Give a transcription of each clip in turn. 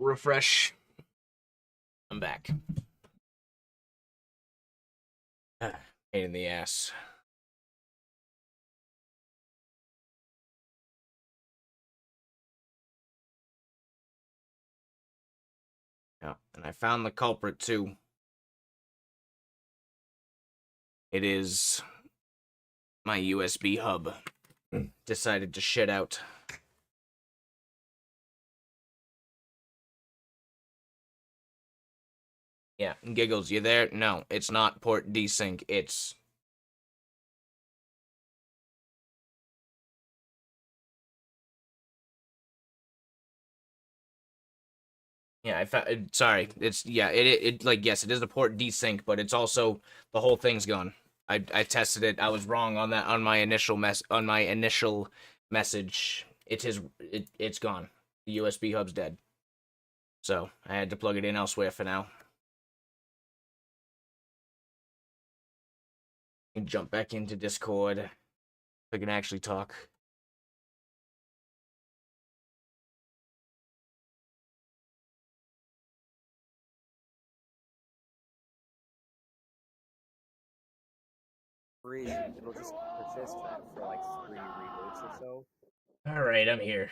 Refresh. I'm back. Pain in the ass. Yeah, and I found the culprit too. It is my USB hub. Decided to shit out. Yeah, Giggles, you there? No, it's not port desync. It's yeah. I found. Sorry, it's yeah. It like yes, it is a port desync, but it's also the whole thing's gone. I tested it. I was wrong on that on my initial message. It's gone. The USB hub's dead. So I had to plug it in elsewhere for now. And jump back into Discord. I can actually talk. Free, it'll just persist that for like 3 reboots or so. All right, I'm here.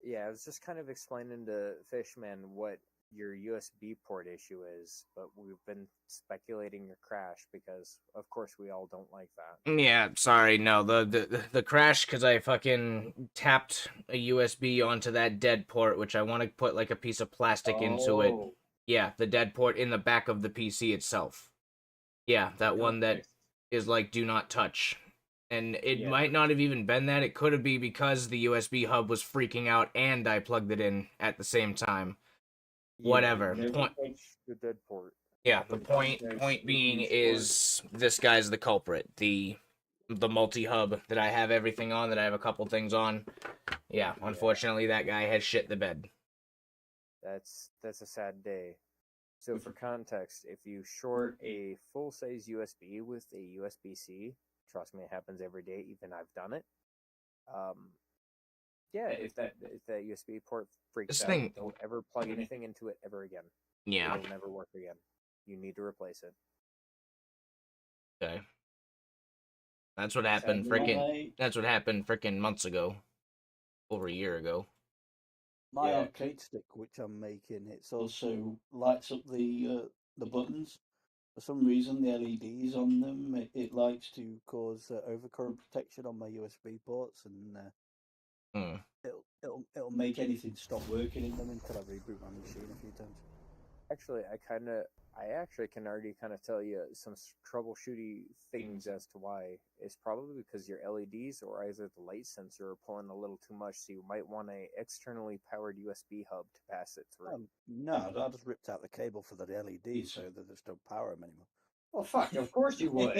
Yeah, I was just kind of explaining to Fishman what your USB port issue is, but we've been speculating your crash because, of course, we all don't like that. Yeah, sorry. No, the crash because I fucking tapped a USB onto that dead port, which I want to put like a piece of plastic into it. Oh, Yeah, the dead port in the back of the PC itself. Yeah, that one that nice. is like do not touch. And it Yeah. might not have even been that. It could have been because the USB hub was freaking out and I plugged it in at the same time. Yeah, Whatever. never Point. touch the dead port. Yeah, the In point context, point if being you scored, is this guy's the culprit. The multi hub that I have everything on, that I have a couple things on. Yeah, unfortunately that guy has shit the bed. That's a sad day. So for context, if you short a full size USB with a USB C, trust me, it happens every day. Even I've done it. Um, yeah, if that USB port freaks This out, thing don't ever plug anything into it ever again. yeah. It'll never work again. You need to replace it. Okay. That's what happened sadly, frickin' that's what happened frickin' months ago. Over a year ago. My Yeah. arcade stick, which I'm making, it's also lights up the buttons. For some reason, the LEDs on them it likes to cause overcurrent protection on my USB ports, and Hmm. it'll make anything stop working in them until I reboot my machine a few times. Actually, I actually can already kind of tell you some troubleshooty things as to why. It's probably because your LEDs or either the light sensor are pulling a little too much, so you might want a externally powered USB hub to pass it through. No, I just ripped out the cable for the LEDs so that there's no power them anymore. Well, fuck, of course you would.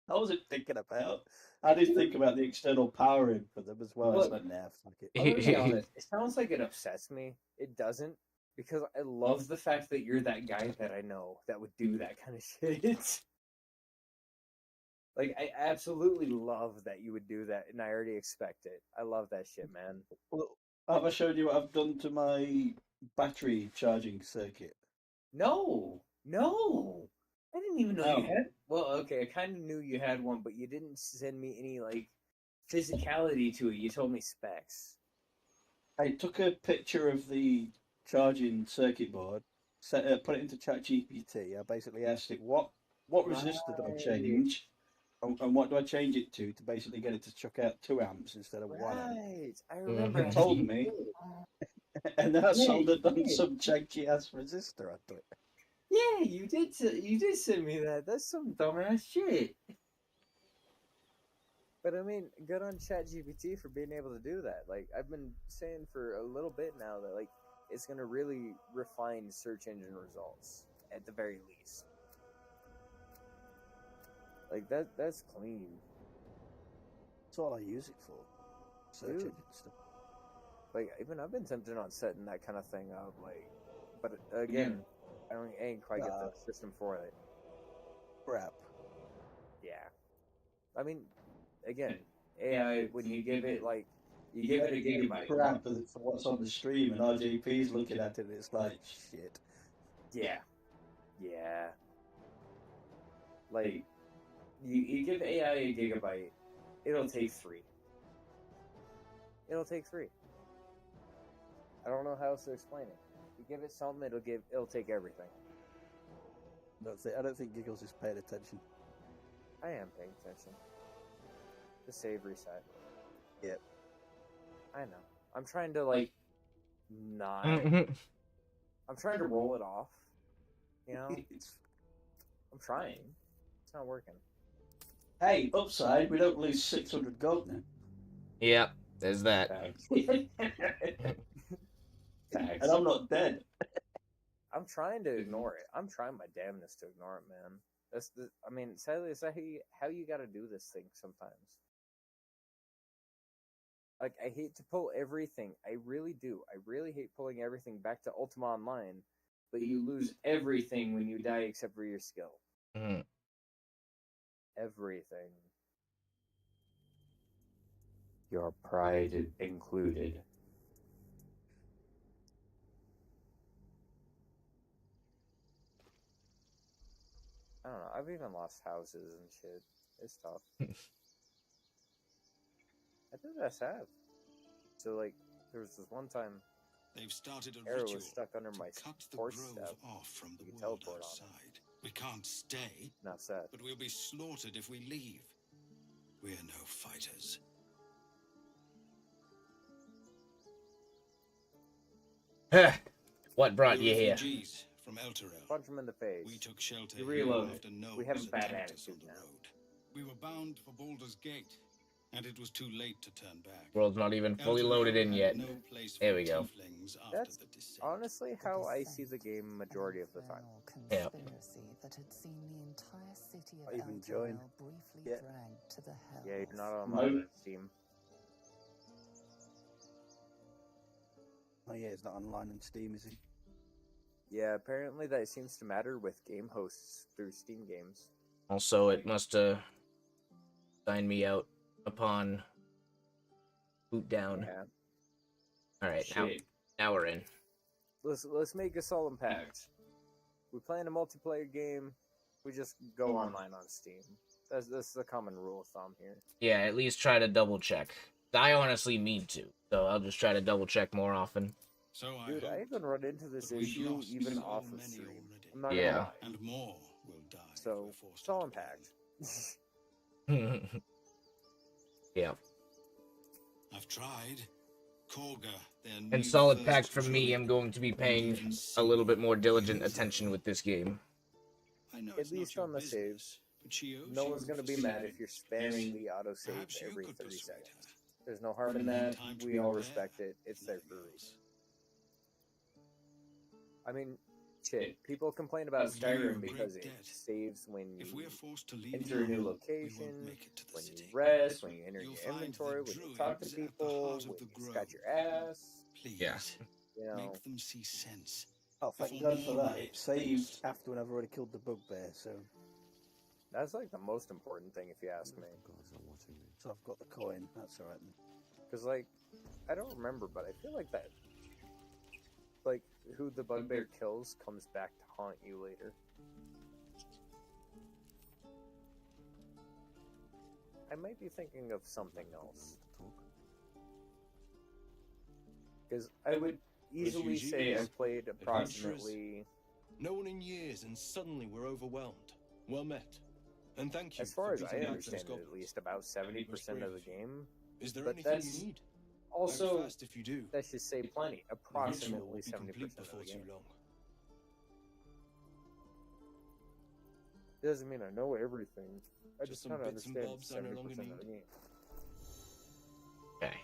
I wasn't thinking about. I did think about the external powering for them as well. I was Look, like, nah, fuck it. I'm gonna be honest. It sounds like it Upsets me. It doesn't because I love the fact that you're that guy that I know that would do that kind of shit. Like I absolutely love that you would do that, and I already expect it. I love that shit, man. Well, have I showed you what I've done to my battery charging circuit? No, no, I didn't even know you no. had. Well, okay, I kind of knew you had one, but you didn't send me any like physicality to it. You told me specs. I took a picture of the charging circuit board, put it into ChatGPT. I basically asked it what resistor do I Right, change, and what do I change it to basically get it to chuck out 2 amps instead of 1 amp. right. I remember It Mhm. actually. told You me, did. and then I Yeah, you soldered on did. some janky ass resistor onto it. Yeah, you did. You did send me that. That's some dumbass shit. But I mean, good on ChatGPT for being able to do that. Like I've been saying for a little bit now that like it's gonna really refine search engine results at the very least. Like that's clean, That's all I use it for. Search dude. engine stuff. Like even I've been tempted on setting that kind of thing up. Like, but Yeah. again, I ain't quite get the system for it. Crap. Yeah, I mean, again, AI when you give it like You give it a gigabyte. crap for what's on the stream, and RJP's looking at it, and it's like shit. Yeah. Yeah. Like, you give AI a gigabyte, it'll take 3. It'll take 3. I don't know how else to explain it. You give it something, it'll take everything. I don't think Giggles is paying attention. I am paying attention. The save reset. Yep. I know. I'm trying to not. I'm trying to roll it off. You know. I'm trying. It's not working. Hey, upside, we don't lose 600 gold now. Yep, there's that. Tax. And I'm not dead. I'm trying to ignore it. I'm trying my damnedest to ignore it, man. Sadly, it's how you got to do this thing sometimes. Like, I hate to pull everything. I really do. I really hate pulling everything back to Ultima Online, but you lose everything when you die except for your skill. Mm-hmm. Everything. Your pride included. I don't know. I've even lost houses and shit. It's tough. I think that's sad. So, like, there was this one time They've started a arrow ritual was stuck under my to cut the horse grove step. off from the You can world teleport on outside. We can't stay, Not sad. but we'll be slaughtered if we leave. We're no fighters. What brought We're you here? refugees from Elturel. Punch him in the face. We took shelter You here reload after no We have a bad attacked us on attitude the now. road. We were bound for Baldur's Gate, and it was too late to turn back. World's not even fully Elturel loaded in had yet. no place There for we go. tieflings after That's the descent. honestly how I see the game majority of the time. Yeah. That had seen the entire city of I even joined. Elturel briefly Yeah. dragged to the hells. Yeah, you're not online on Steam. Oh yeah, it's not online on Steam, is he? Yeah, apparently that seems to matter with game hosts through Steam games. Also, it must sign me out upon boot down. Yeah. All right, Shit. now we're in. Let's make a solemn pact. We play in a multiplayer game. We just go online on Steam. That's the common rule of thumb here. Yeah, at least try to double check. I honestly need to, so I'll just try to double check more often. So Dude, I hope even run into this that we've issue lost even so off of many stream. already. I'm not Yeah. gonna lie. and more will die. if So, we're forced solemn into battle. pact. Yeah. I've tried. Korga, their new And solid first pact from me, druid, I'm going to be won't paying even a see little bit more who diligent is attention alive. with this game. I know At it's not least your on the business, saves. but she owes No you one's gonna for be mad saving if you're us. spamming the autosave Perhaps you every could 30 persuade seconds. her. There's no harm But in in the that. meantime, to We be all there, respect it. It's if there nothing for a reason. else. I mean, shit. People complain about Of you, Skyrim great because it dead. saves when If you we're forced to leave enter a new now, we location, won't make it to the when you city. rest, when you enter You'll your find the inventory, when you talk to druids at the people, heart of when the you scratch your grove. ass. Please, Yeah. You know, make them see sense. Oh, thank Before God for more that. red It saved burst. after when I've already killed the bugbear, so that's like the most important thing if you ask me. I've got the coin. That's alright then. Because, like, I don't remember, but I feel like that, like, who the bugbear kills comes back to haunt you later. I might be thinking of something else. Because I would easily say I played approximately, No one in years, and suddenly we're overwhelmed. Well met. And thank you. as far for as I beating back understand those it, at goblins. least about 70% of the game. Is there but anything that's you need? Also, Act fast if you do. let's just say plenty. The ritual Approximately will be 70% complete of before the too game. long. Doesn't mean I know everything. I Just just some kind of bits and understand bobs I no 70% longer of the need. game. Okay.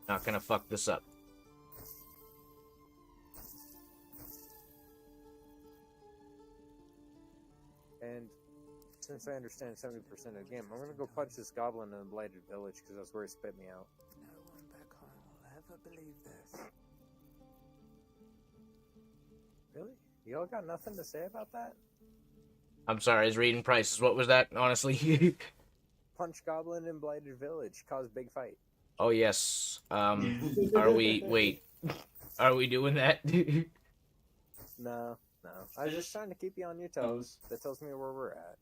Not gonna fuck this up. And since I understand 70% of the game, I'm gonna go punch this goblin in the Blighted Village because that's where he spit me out. No one back home will ever believe this. Really? Y'all got nothing to say about that? I'm sorry, I was reading prices. What was that, honestly? Punch goblin in Blighted Village, cause big fight. Oh yes. Are we? Wait. Are we doing that? No, no. I was just trying to keep you on your toes. That tells me where we're at.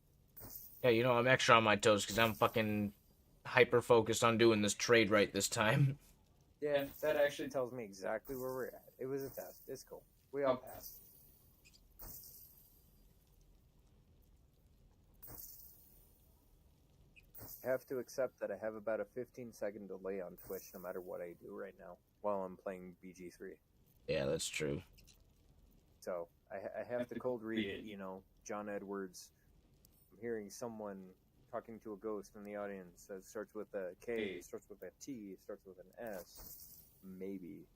Yeah, you know I'm extra on my toes because I'm fucking hyper focused on doing this trade right this time. Yeah, that actually tells me exactly where we're at. It was a test. It's cool. We all passed. I have to accept that I have about a 15-second delay on Twitch no matter what I do right now while I'm playing BG3. Yeah, that's true. So I have to cold read it, you know, John Edwards. I'm hearing someone talking to a ghost in the audience that starts with a K, starts with a T, starts with an S. Maybe.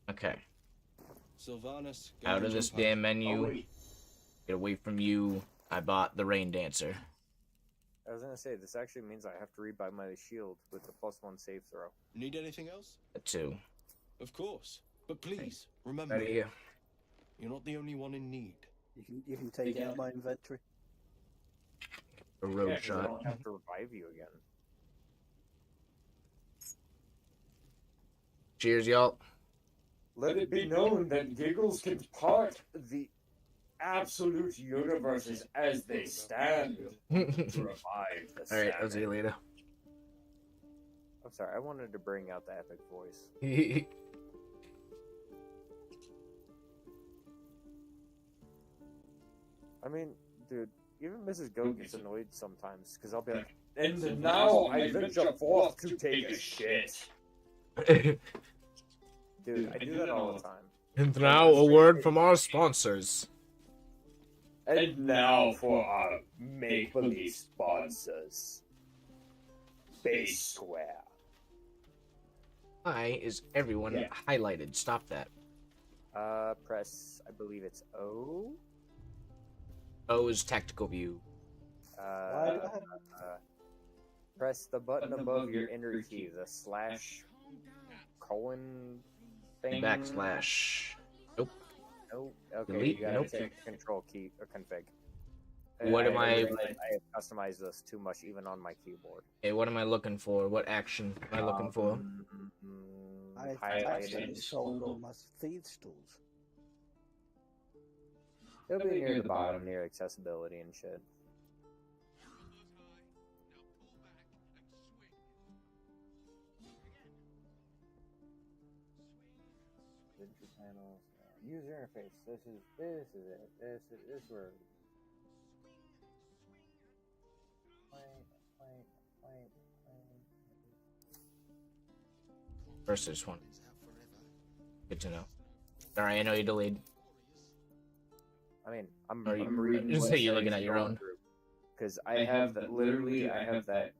Okay. Sylvanas, go Out and of this jump out. damn menu. Get away from you. I bought the Rain Dancer. I was gonna say this actually means I have to rebuy my shield with the +1 save throw. Need anything else? That too. Of course. But please, remember, Out of here. you're not the only one in need. You can take it out of my inventory. A road Yeah, 'cause I shot. don't have to revive you again. Cheers, y'all. Let it be known that Giggles can part the absolute universes as they stand to revive the Alright, I'll see you salmon. later. I'm sorry, I wanted to bring out the epic voice. I mean, dude, even Mrs. Goat gets annoyed sometimes because I'll be like, and now I venture forth to take a shit. Dude, I do that all the time. And now a word from our sponsors. And now for our make-believe sponsors. Base Square. Why is everyone highlighted? Stop that. Press, I believe it's O. O is tactical view. Press the button above your enter key, the slash colon thing. Backslash. Nope. Nope. Okay, Delete? you gotta Nope. take control key or config. What am I- I have customized this too much even on my keyboard. Hey, what am I looking for? What action am I looking for? I Highlighted. actually sold all my thieves tools. It'll be near the bottom, near accessibility and shit. Entry panels, user interface. This is it. This is where. Wait. First, this one. Good to know. Alright, I know you delayed. I mean, I'm Are you- reading. just what say you're Sherry's looking at your going own. through. Because I have that. Literally, I have that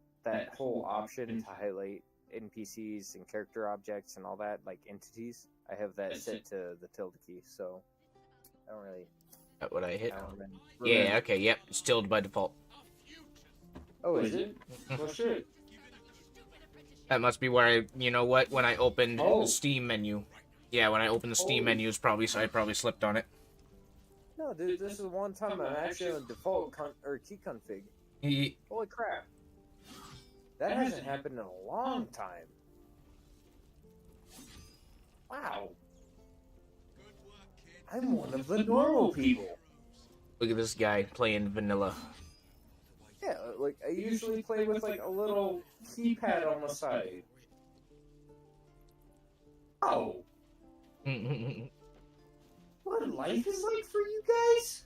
whole option to highlight NPCs and character objects and all that, like entities. I have that set to the tilde key, so I don't really. That what I hit? I don't Yeah, okay, yep. It's tilted by default. Oh, is it? Well, shit. That must be where I, you know what, when I opened Oh. the Steam menu. Yeah, when I opened the Steam menu, it's probably, so I probably slipped on it. No, dude, this is one time I'm actually on default key config. Holy crap. That hasn't happened in a long time. Wow. I'm one of the normal people. Look at this guy playing vanilla. Yeah, like, I usually play with, like, a little keypad on the side. Oh. What life is like for you guys?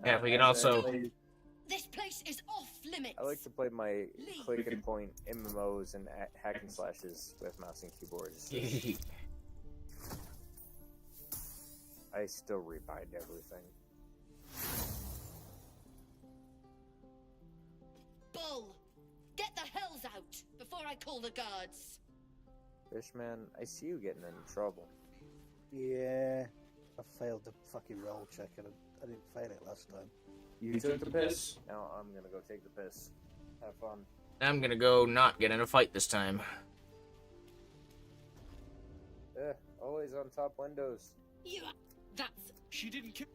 Yeah, we can also- This place is off limits. I like to play my click and point MMOs and hack and slashes with mouse and keyboard. It's just- I still rebind everything. Bull, get the hells out before I call the guards. Fishman, I see you getting in trouble. Yeah, I failed the fucking roll check and I didn't fail it last time. You took the piss. Now I'm gonna go take the piss. Have fun. I'm gonna go not get in a fight this time. Always on top windows. You That's... She didn't kill.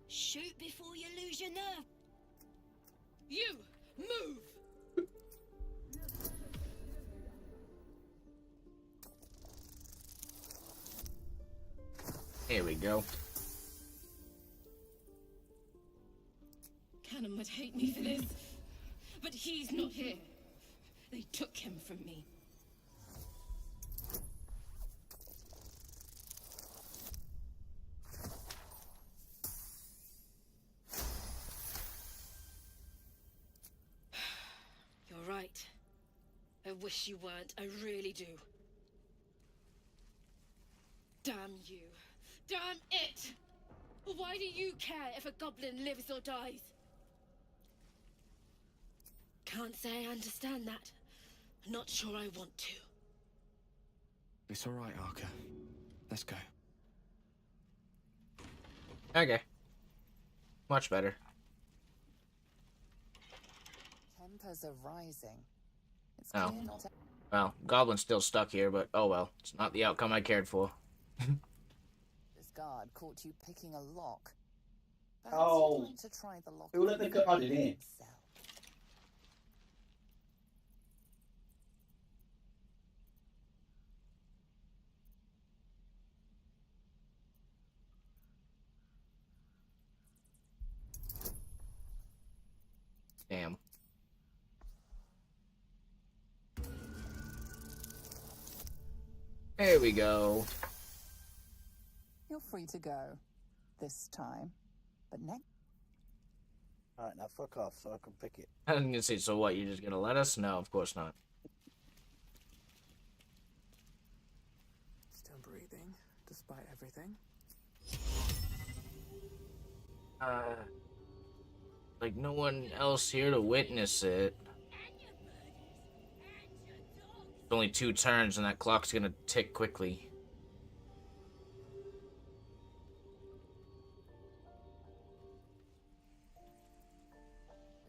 Shoot before you lose your nerve. You, move! Here we go. Cannon would hate me for this, but he's not here. They took him from me. You're right. I wish you weren't. I really do. Damn you. Damn it! Why do you care if a goblin lives or dies? Can't say I understand that. Not sure I want to. It's all right, Arca. Let's go. Okay. Much better. Tempers are rising. It's Oh. clear not. Well, Goblin's still stuck here, but oh well. It's not the outcome I cared for. This guard caught you picking a lock. Perhaps Oh. you'd like to try the lock Who let the guard in here? himself. Damn. There we go. You're free to go. This time. But next. Alright, now fuck off so I can pick it. I was gonna say, so what, you're just gonna let us? No, of course not. Still breathing, despite everything. Like no one else here to witness it. It's only 2 turns and that clock's gonna tick quickly.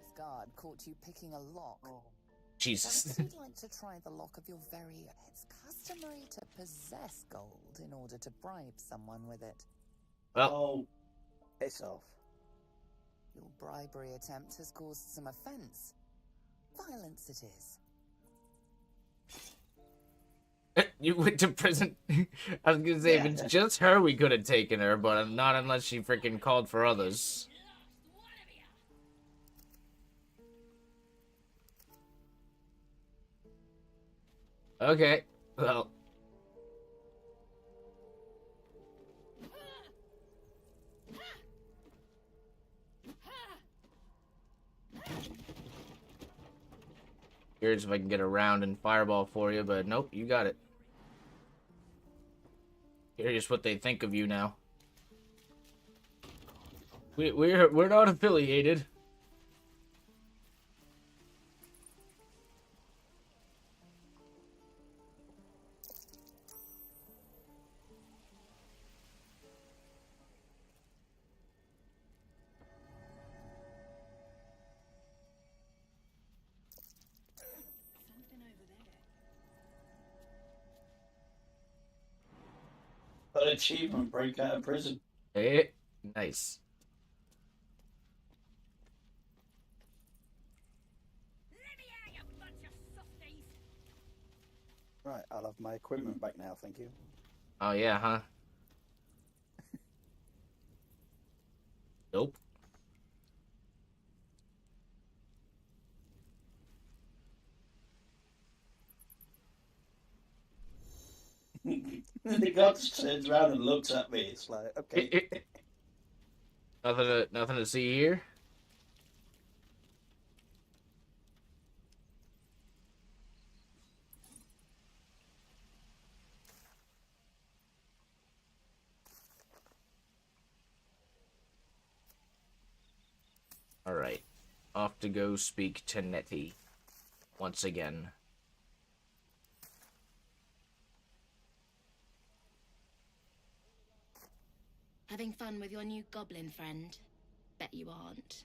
This guard caught you picking a lock. Jesus. Perhaps you'd like to try the lock of your very... It's customary to possess gold in order to bribe someone with it. Well, Oh, piss off. Your bribery attempt has caused some offense. Violence it is. you went to prison. I was gonna say, if it's just her, we could have taken her, but not unless she freaking called for others. Okay, well. Curious if I can get a round and fireball for you, but nope, you got it. Curious what they think of you now. We're not affiliated. An achievement, break out of prison. Hey, nice. Right, I'll have my equipment back now, thank you. Oh yeah, huh? Nope. The god just turns around and looks at me. It's like, okay. Nothing to see here. All right, off to go speak to Nettie once again. Having fun with your new goblin friend? Bet you aren't.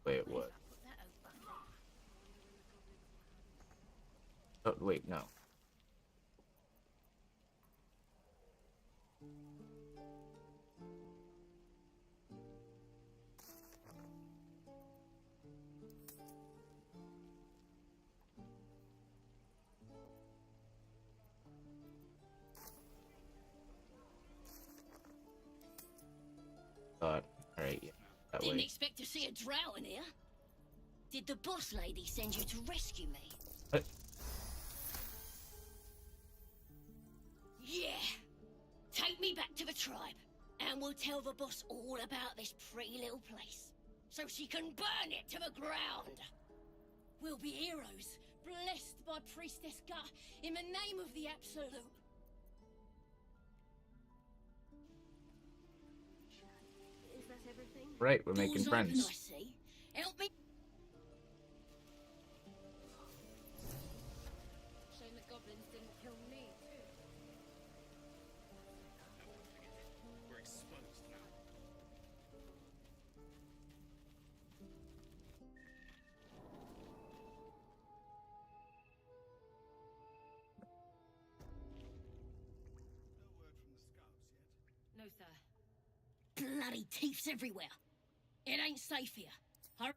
Wait, what? Oh, wait, no. Alright, yeah, that Didn't way. expect to see a drow in here. Did the boss lady send you to rescue me? What? Yeah. Take me back to the tribe, and we'll tell the boss all about this pretty little place, so she can burn it to the ground. We'll be heroes, blessed by Priestess Gut, in the name of the Absolute. Is that everything? Right, we're making Doors open, friends. I see. Help me. Shame the goblins didn't kill me too. We're exposed now. No word from the scouts yet. No, sir. Bloody thieves everywhere. It ain't safe here. Hurry.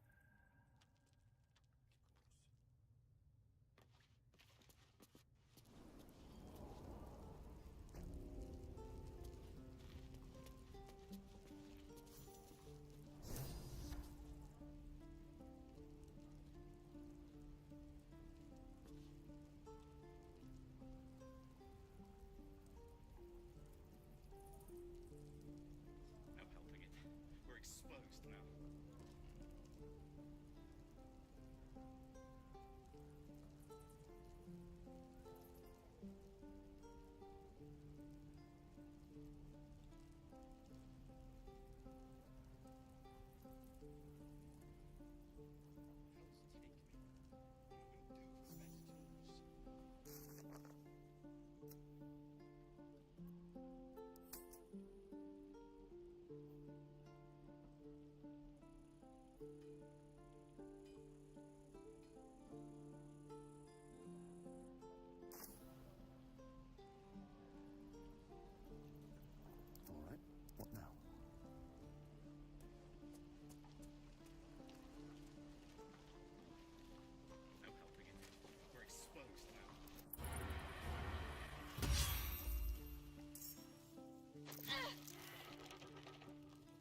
No helping it. We're exposed now. All right, what now? No helping it. We're exposed now.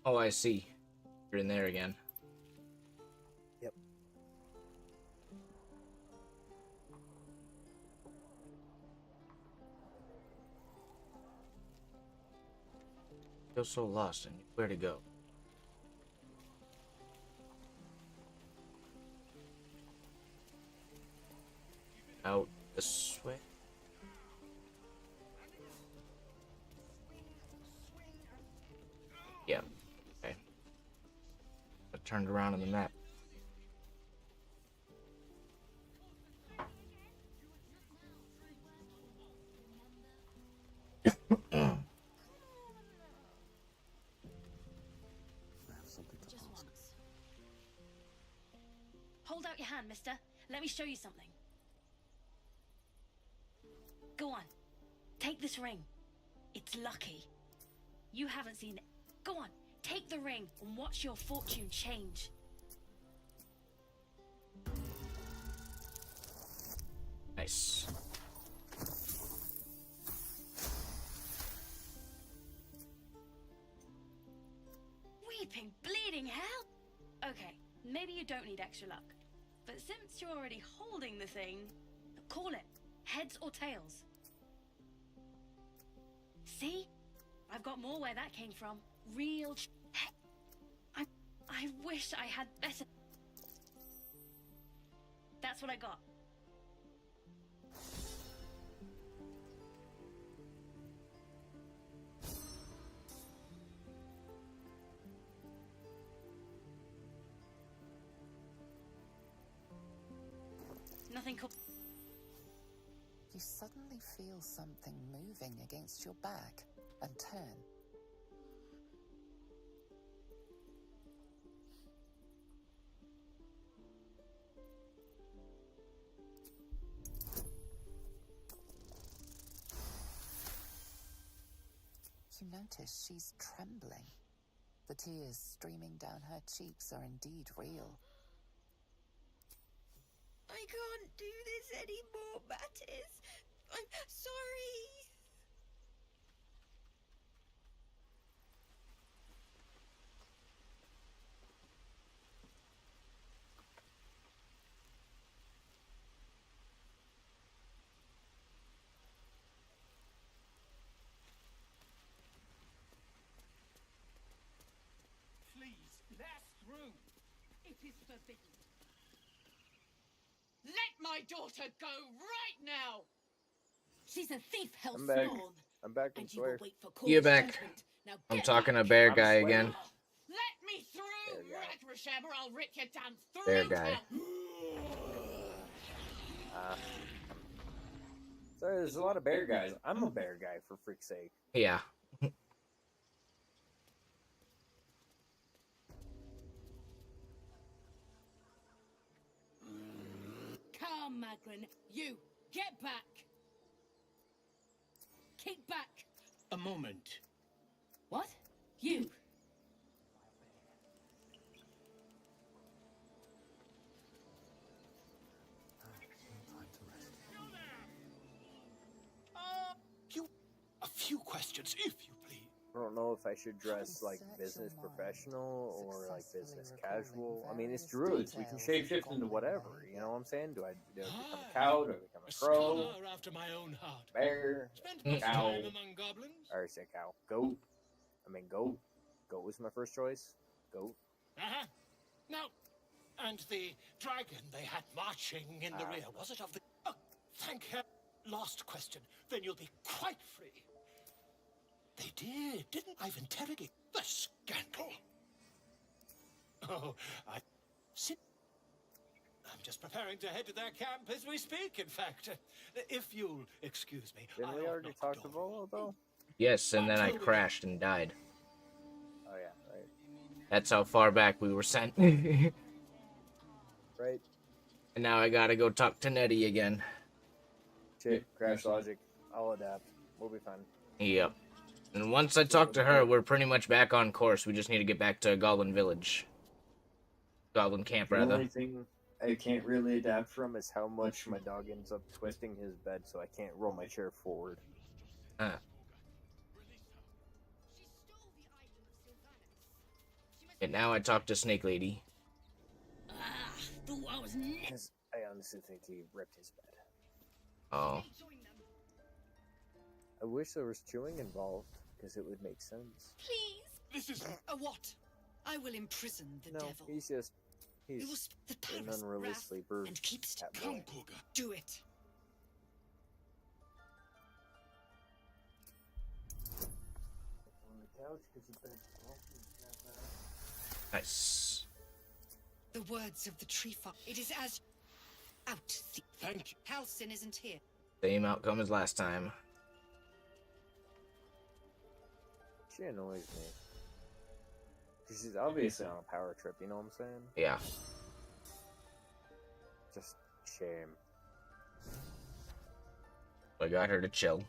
Oh, I see. You're in there again. Yep. Feel so lost and where to go. Out this way. Yeah. Okay. I turned around on the map. I have something to Just ask. once. Hold out your hand, mister. Let me show you something. Go on. Take this ring. It's lucky. You haven't seen it. Go on. Take the ring and watch your fortune change. Nice. Weeping, bleeding hell! Okay, maybe you don't need extra luck. But since you're already holding the thing, call it heads or tails. See? I've got more where that came from. Real I wish I had better. That's what I got. Nothing cool. You suddenly feel something moving against your back and turn. You notice she's trembling. The tears streaming down her cheeks are indeed real. I can't do this anymore, Mattis. I'm sorry. Please, let us through. It is forbidden. Let my daughter go right now. She's a thief, I'm back. Hellspawn. I'm back, I And you will swear. wait for You're court's back. judgment. Now I'm get talking to back. Bear I'm Guy sweating. again. Let me through, There we go. Ragrasham, or I'll rip you down Bear three Guy. times. So there's a lot of bear guys. I'm a bear guy, for freak's sake. Yeah. Come, Magrin. You, get back. Keep back. A moment. What? You. A few questions, if you please. I don't know if I should dress like Search business your mind, professional or like successfully business recalling casual. I mean, it's various druids. We can details shapeshift of into goblin whatever. behavior. You know what I'm saying? Do I become a Ah, cow? Do I become A a crow? scholar after my own heart. Bear? Spent much Cow? time among goblins. I already said cow. Goat? I mean, goat. Goat was my first choice. Goat. Uh-huh. Now, and the dragon they had marching in the rear, was it of the... Oh, thank heaven. Last question, then you'll be quite free. They didn't I've interrogated the scandal. Oh, sit. I'm just preparing to head to their camp as we speak, in fact. If you'll excuse me. Didn't we already talk to Volo, though? Yes, and then I crashed and died. Oh, yeah, right. That's how far back we were sent. Right. And now I gotta go talk to Nettie again. Shit, crash logic. I'll adapt. We'll be fine. Yep. And once I talk to her, we're pretty much back on course. We just need to get back to Goblin Village. Goblin Camp, The rather. only thing I can't really adapt from is how much my dog ends up twisting his bed so I can't roll my chair forward. Huh. And now I talk to Snake Lady. Ah, thought I was next. Because I honestly think he ripped his bed. Oh. I wish there was chewing involved, because it would make sense. Please. This is A what? I will imprison the No, devil. he's just... We will He's the an Paris unruly wrath sleeper and keep still. cat Come, boy. Cougar. do it. On the couch, because his bed's Nice. The words of the tree farm. It is as out. Thank you. Halcyon isn't here. Same outcome as last time. She annoys me. 'Cause she's obviously on a power trip, you know what I'm saying? Yeah. Just shame. I got her to chill.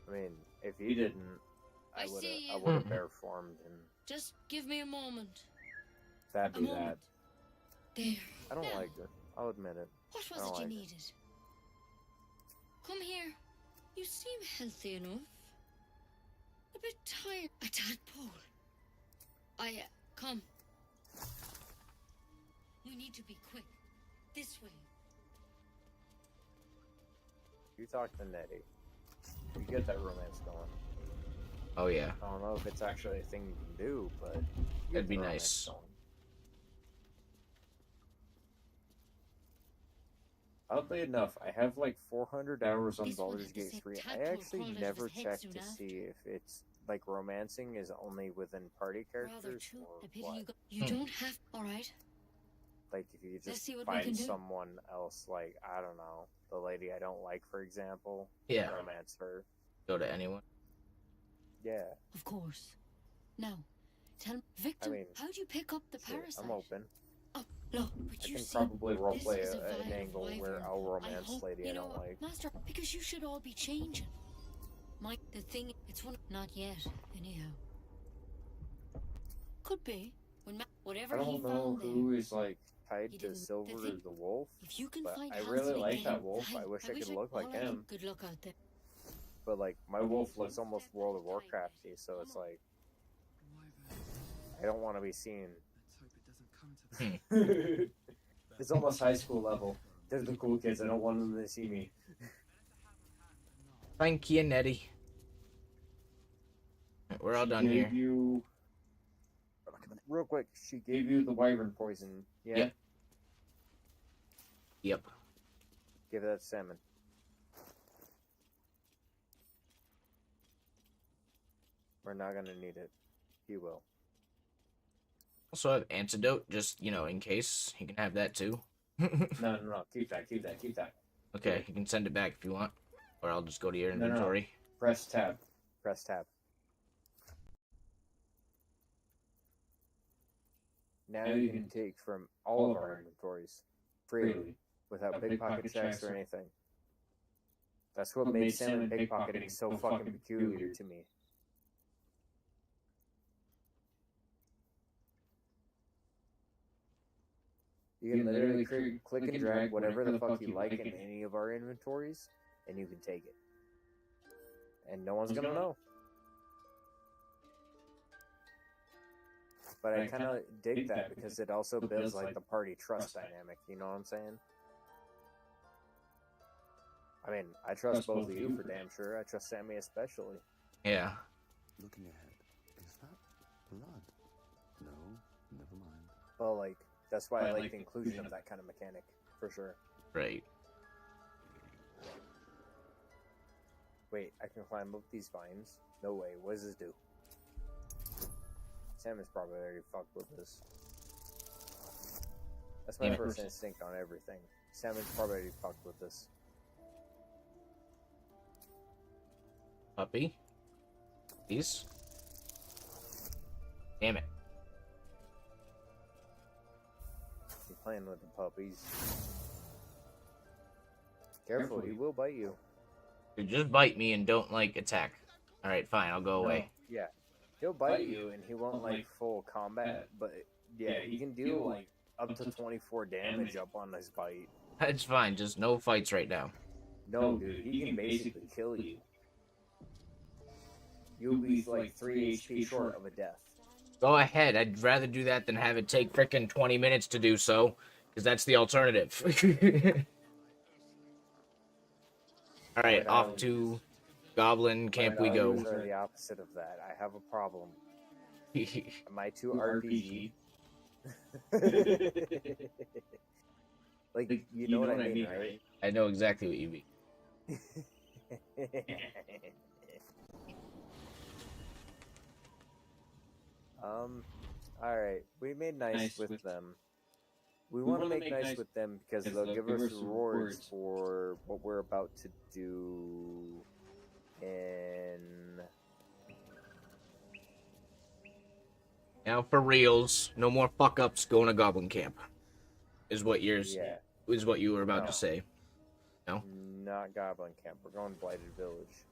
I mean, if you didn't, I see you. I would have performed, and Just give me a moment. that'd A be that. moment. There. I don't Now, like her. I'll admit it. What I was don't it you like her. needed? Come here. You seem healthy enough. A bit tired. A tadpole. Come. We need to be quick. This way. You talk to Nettie. You get that romance going. Oh, yeah. I don't know if it's actually a thing you can do, but you get That'd be the romance nice. going. Oddly enough, I have like 400 hours on This one Baldur's had the Gate same 3. I tadpole actually crawling out of never his head checked soon to after. see if it's like romancing is only within party Rather characters true. or I pity what. you. You don't have. All right. Like if you Let's just see what we find can do. someone else, like I don't know, the lady I don't like, for example, Yeah. romance her. Go to anyone. Yeah, Of course. Now, tell me, Victor, mean, how'd you pick up the shit, parasite? I'm open. Oh, look, but I you can see, probably this roleplay is a an vial of angle where wyvern. I'll I romance hope, lady I you know don't what, like. Master, because you should all be changing. The thing, it's one. Not yet, anyhow. Could be. I Whatever he don't know found who there. is like tied He to didn't- Silver the thing- the wolf, If you can but find I Hans really like again, that wolf. I wish I could look like him. Good luck out there. But like my wolf looks almost World of Warcrafty, so it's like I don't want to be seen. It's almost high school level. They're the cool kids. I don't want them to see me. Thank you, Nettie. We're all done here. Real quick, she gave you the wyvern poison. Yeah. Yep. Yep. Give that to Salmon. We're not gonna need it. He will. Also have antidote, just, you know, in case. You can have that too. No. Keep that. Okay, you can send it back if you want. Or I'll just go to your No. inventory. Press tab. Press tab. Now you can take from all of our inventories freely without pickpocket checks or anything. That's what made salmon pickpocketing so fucking peculiar to me. You can literally click and drag whatever the fuck you like in any of our inventories, and you can take it. And no one's gonna know. But I kind of dig that because it also builds like the party trust dynamic. You know what I'm saying? I mean, I trust both of you for damn sure. I trust Sammy especially. Yeah. Looking ahead. Is that blood? No, never mind. Well, like, that's why I like the inclusion of that kind of mechanic, for sure. Right. Wait, I can climb up these vines? No way. What does this do? Sam is probably already fucked with this. That's my first instinct on everything. Sam is probably already fucked with this. Puppy. Please. Damn it. He's playing with the puppies. Careful, he will bite you. Dude, just bite me and don't, like, attack. Alright, fine, I'll go away. Yeah. He'll bite you and he won't like full combat, but yeah, he can do like up to 24 damage up on his bite. That's fine, just no fights right now. No, dude, he can basically kill you. You'll be like 3 HP short of a death. Go ahead, I'd rather do that than have it take frickin' 20 minutes to do so, because that's the alternative. Alright, off to Goblin Camp we go. Are the opposite of that. I have a problem. Am I too RPG? Like, you know what I mean, right? I know exactly what you mean. Alright. We made nice with them. We want to make nice with them because they'll give us rewards for what we're about to do in... Now for reals, no more fuck-ups going to Goblin Camp. Is what you were about to say. No? Not Goblin Camp. We're going Blighted Village.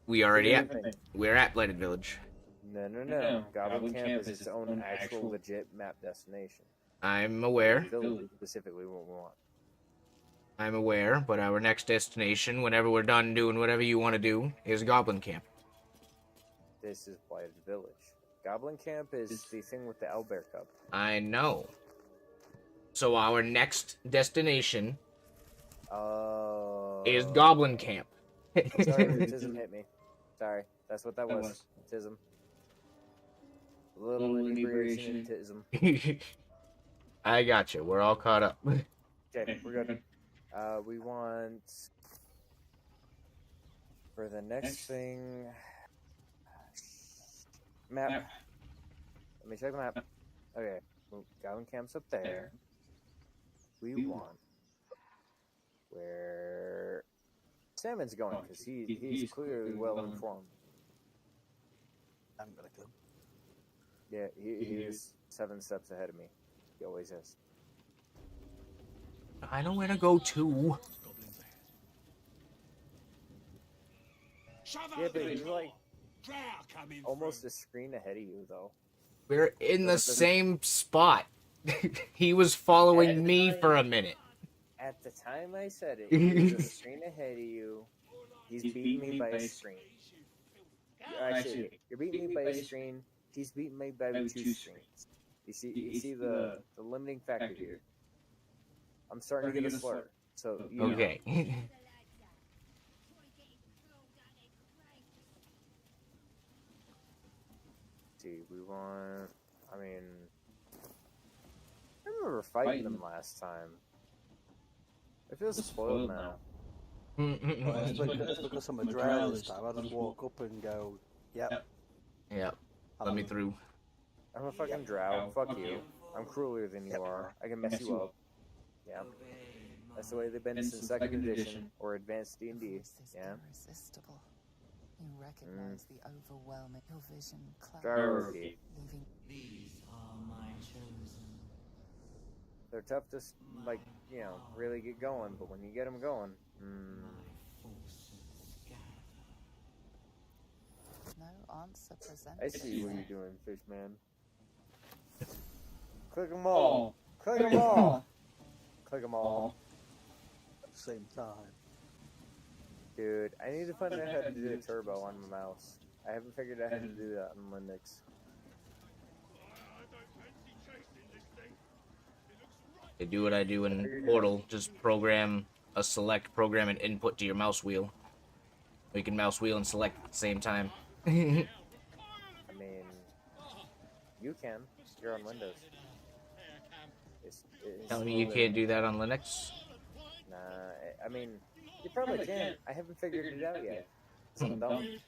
We're at Blighted Village. No. Goblin Camp is its own actual legit map destination. I'm aware. Village specifically what we want. I'm aware, but our next destination, whenever we're done doing whatever you want to do, is Goblin Camp. This is Blighted Village. Goblin Camp is the thing with the owlbear cub. I know. So our next destination is Goblin Camp. Sorry, Tism hit me. Sorry, that's what that was. Tism. A little inebriation in Tism. I got you. We're all caught up. Okay, we're good. We want for the next thing map. Let me check the map. Okay, Goblin Camp's up there. We want where Salmon's going because he's clearly well informed. I haven't got a clue. Yeah, he is 7 steps ahead of me. He always is. I know where to go to. Yeah, but he's like almost a screen ahead of you, though. We're in the same spot. He was following me for a minute. At the time I said it, he's a screen ahead of you. He's beating me by a screen. Actually, you're beating me by a screen. He's beating me by 2 screens. You see the limiting factor here. I'm starting to get a slur. So you know. Okay. See, we want. I mean, I remember fighting them last time. It feels spoiled now. It's because I'm a drow this time. I just walk up and go, yep. Yep. Let me through. I'm a fucking drow. Fuck you. I'm crueler than you are. I can mess you up. Yeah. That's the way they've been since 2nd edition or advanced D&D. Yeah. Irresistible. You recognize the overwhelming your vision cloud. Leaving. These are my chosen. They're tough to, like, you know, really get going, but when you get them going, No answer presented. I see what you're doing, Fishman. Click them all. Click them all. Click them all. At the same time. Dude, I need to find out how to do a turbo on my mouse. I haven't figured out how to do that on Linux. I do what I do in Portal. Just program an input to your mouse wheel. You can mouse wheel and select at the same time. I mean, you can. You're on Windows. Tell me you can't do that on Linux? Nah, I mean, you probably can. I haven't figured it out yet. I'm dumb.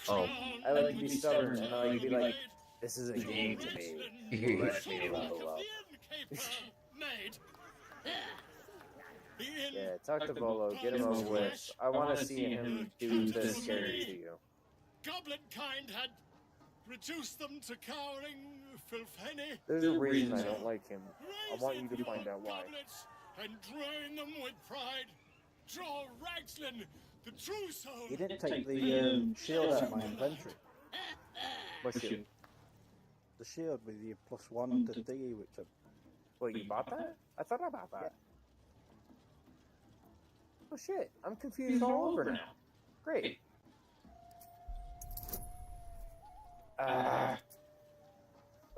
Oh. I like to be stubborn, and I like to be like, this is a game to me. Let me level up. Yeah, talk to Volo, get him over with. I want to see him do the scary to you. Goblin kind had reduced them to cowering filthy. There's a reason I don't like him. I want you to find out why. And drain them with pride. Draw Ragslin, the true soul. You didn't take the shield out of my inventory. What shield? The shield with the +1 to DE, which I... Wait, you bought that? I thought I bought that. Oh shit, I'm confused all over now. Great.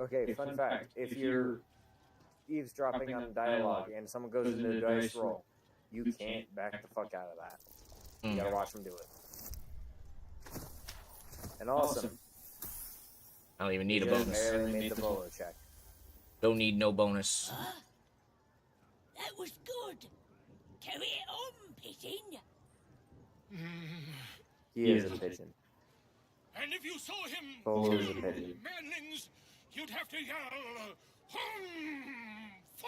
Okay, fun fact. If you're eavesdropping on dialogue and someone goes into a dice roll, you can't back the fuck out of that. You gotta watch them do it. And awesome. I don't even need a bonus. Barely made the Volo check. Don't need no bonus. That was good. Carry it on, Pigeon. He is a pigeon. And if you saw him Volo is a pigeon. manlings, you'd have to yell, hum, fa.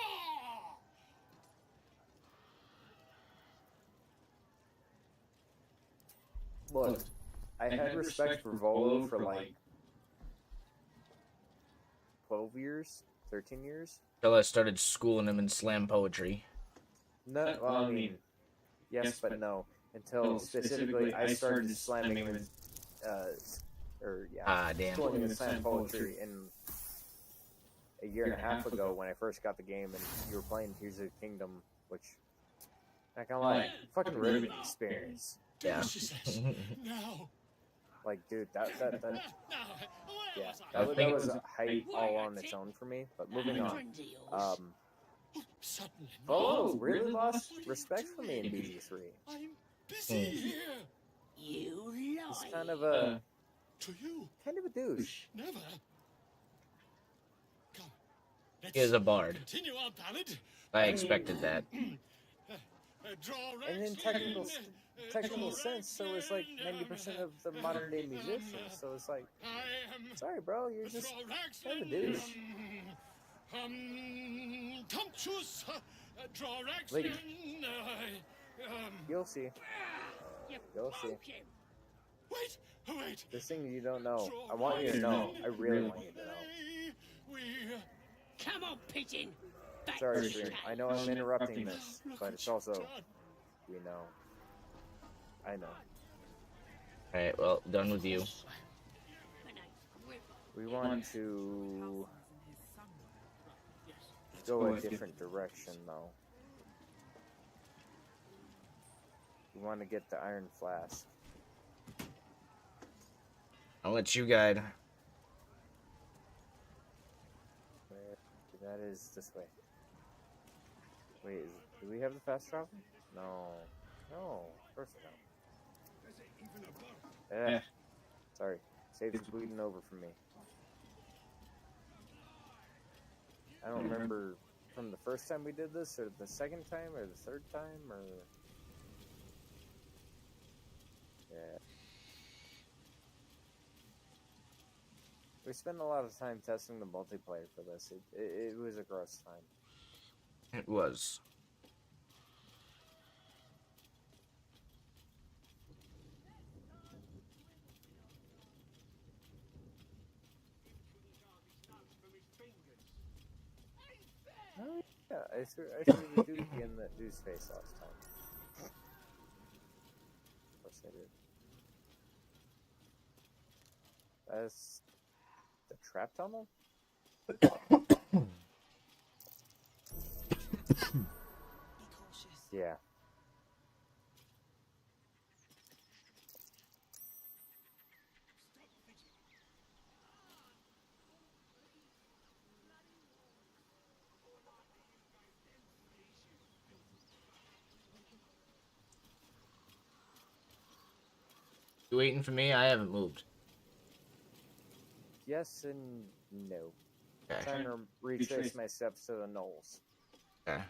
Look, I had respect for Volo for like 12 years, 13 years. Until I started schooling him in slam poetry. No, well, I mean, yes, but no. Until specifically, I started slamming him in, schooling him in slam poetry in a year and a half ago when I first got the game and you were playing Tears of the Kingdom, which, not gonna lie, fucking riveting experience. Yeah. No. Like, dude, that was a hype all on its own for me. But moving on, Volo really lost respect for me in BG3. I'm busy here. You lie. He's kind of a douche. Never. Come. He is a bard. Continue our ballad. I expected that. And in technical sense, so is like 90% of the modern day musicians. So it's like, sorry, bro, you're just kind of a douche. Like, you'll see. You'll see. Wait. This thing you don't know, I want you to know. I really want you to know. Come on, Pigeon. Back Sorry, to Stream. the I know I'm interrupting this, but it's also, we know. I know. Alright, well, done with you. We want to go a different direction, though. We want to get the iron flask. I'll let you guide. That is this way. Wait, do we have the fast travel? No. No, of course we don't. Sorry. Saves bleeding over for me. I don't remember from the first time we did this, or the second time, or the third time, or... Yeah. We spent a lot of time testing the multiplayer for this. It was a gross time. It was. Oh, yeah, I threw the dookie in that dude's face last time. Of course I did. That's the trap tunnel? Be cautious. Yeah. You waiting for me? I haven't moved. Yes and no. Okay. Trying to retrace my steps to the knolls. Okay.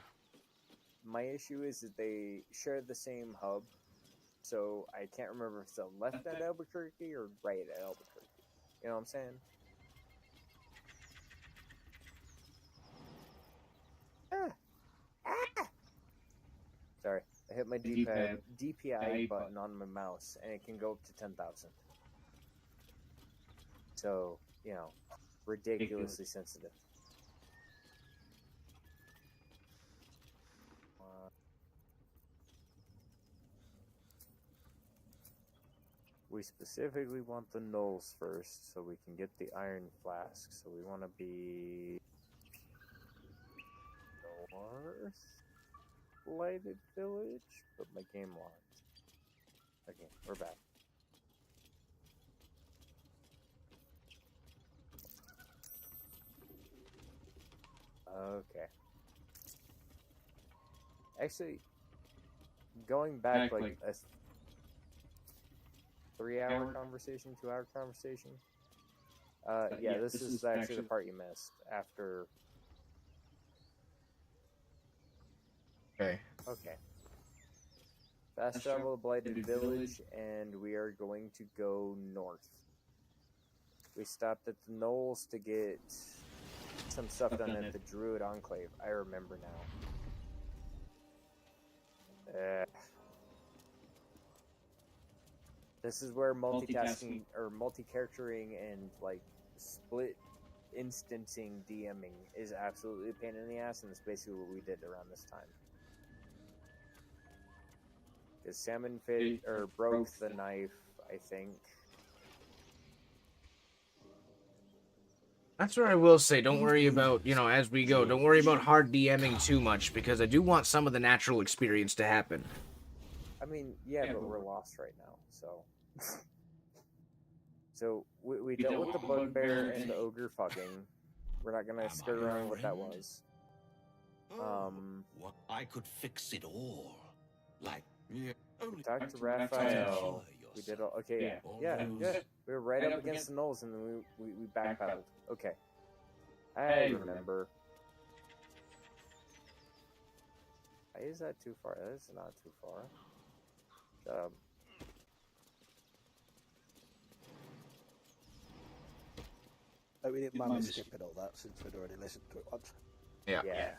My issue is that they share the same hub, so I can't remember if it's the left at Albuquerque or right at Albuquerque. You know what I'm saying? Sorry, I hit my DPI button on my mouse, and it can go up to 10,000. So, you know, ridiculously sensitive. We specifically want the knolls first, so we can get the iron flask. So we want to be north lighted village, but my game locked. Okay, we're back. Okay. Actually, going back like a 3-hour conversation, 2-hour conversation. Yeah, this is actually the part you missed after. Okay. Okay. Fast travel to Blighted Village, and we are going to go north. We stopped at the Knolls to get some stuff done at the Druid Enclave. I remember now. This is where multitasking or multi-charactering and like split instancing DMing is absolutely a pain in the ass, and it's basically what we did around this time. Because Salmon broke the knife, I think. That's where I will say, don't worry about, as we go, don't worry about hard DMing too much, because I do want some of the natural experience to happen. I mean, yeah, but we're lost right now, so... So, we dealt with the bugbear and the ogre fucking. We're not gonna skirt around what that was. What? I could fix it all. Like, yeah. We talked to Raphael. We did all... Okay, yeah. We were right up against the Knolls, and then we backpedaled. Okay. I remember. Why is that too far? That is not too far. Shut up. We didn't mind skipping all that since we'd already listened to it once. Yeah.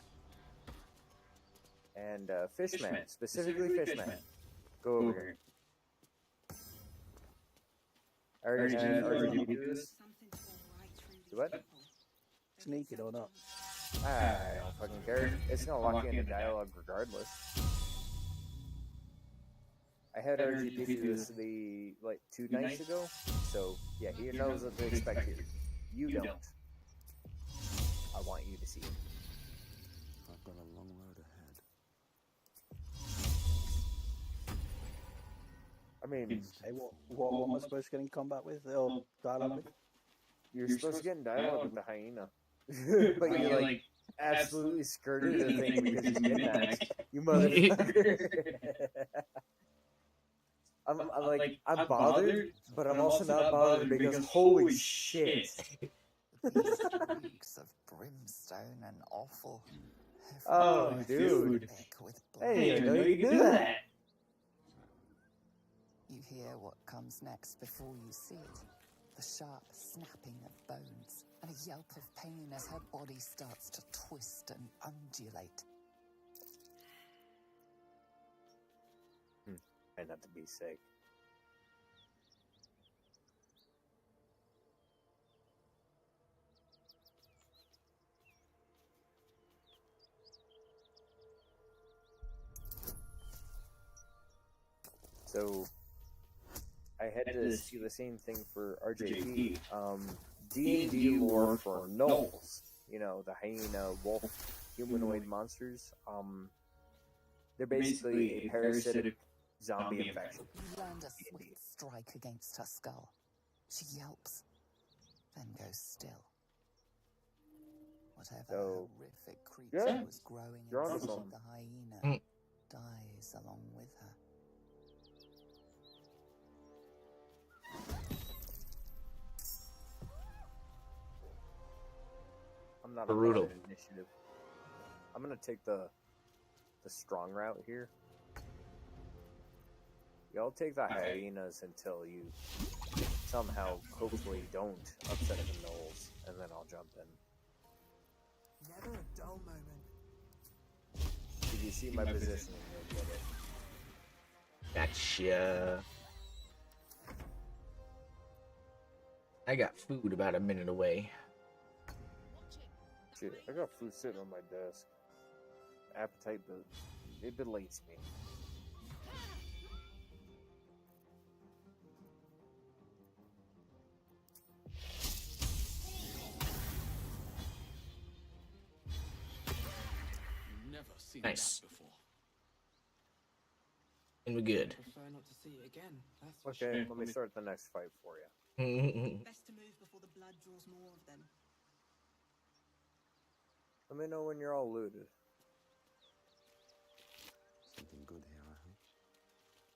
And Fishman, specifically Fishman. Go over here. Already do this? Do what? Sneak it or not? I don't fucking care. It's gonna lock you into dialogue regardless. I had RGP do this like 2 nights ago, so yeah, he knows what to expect here. You don't. I want you to see it. I've got a long road ahead. I mean, Hey, what am I supposed to get in combat with or dialogue with? you're supposed to get in dialogue with the hyena, but you like absolutely skirted the thing because you min-maxed. You motherfucker. I'm bothered, but I'm also not bothered because holy shit. The beast reeks of brimstone and offal. Oh, Everywhere dude. thick with I blood. didn't even know you could do that. You hear what comes next before you see it. The sharp snapping of bones and a yelp of pain as her body starts to twist and undulate. And not to be sick. So I had to see the same thing for RJP. D&D lore for gnolls, you know, the hyena, wolf, humanoid monsters. They're basically a parasitic zombie infection. You land a swift strike against her skull. She yelps, then goes still. Whatever So, horrific creature yeah, was growing you're onto inside something. the hyena dies along with her. I'm not Brutal. about initiative. I'm gonna take the strong route here. Y'all take the hyenas until you somehow, hopefully, don't upset the gnolls, and then I'll jump in. Never a dull moment. If you see my positioning, you'll get it. Gotcha. I got food about a minute away. Shit, I got food sitting on my desk. Appetite, but it belates me. Never seen Nice. that before. And we're good. Prefer not to see it again. That's for Okay, sure. let me start the next fight for you. Best to move before the blood draws more of them. Let me know when you're all looted. Something good here, I hope.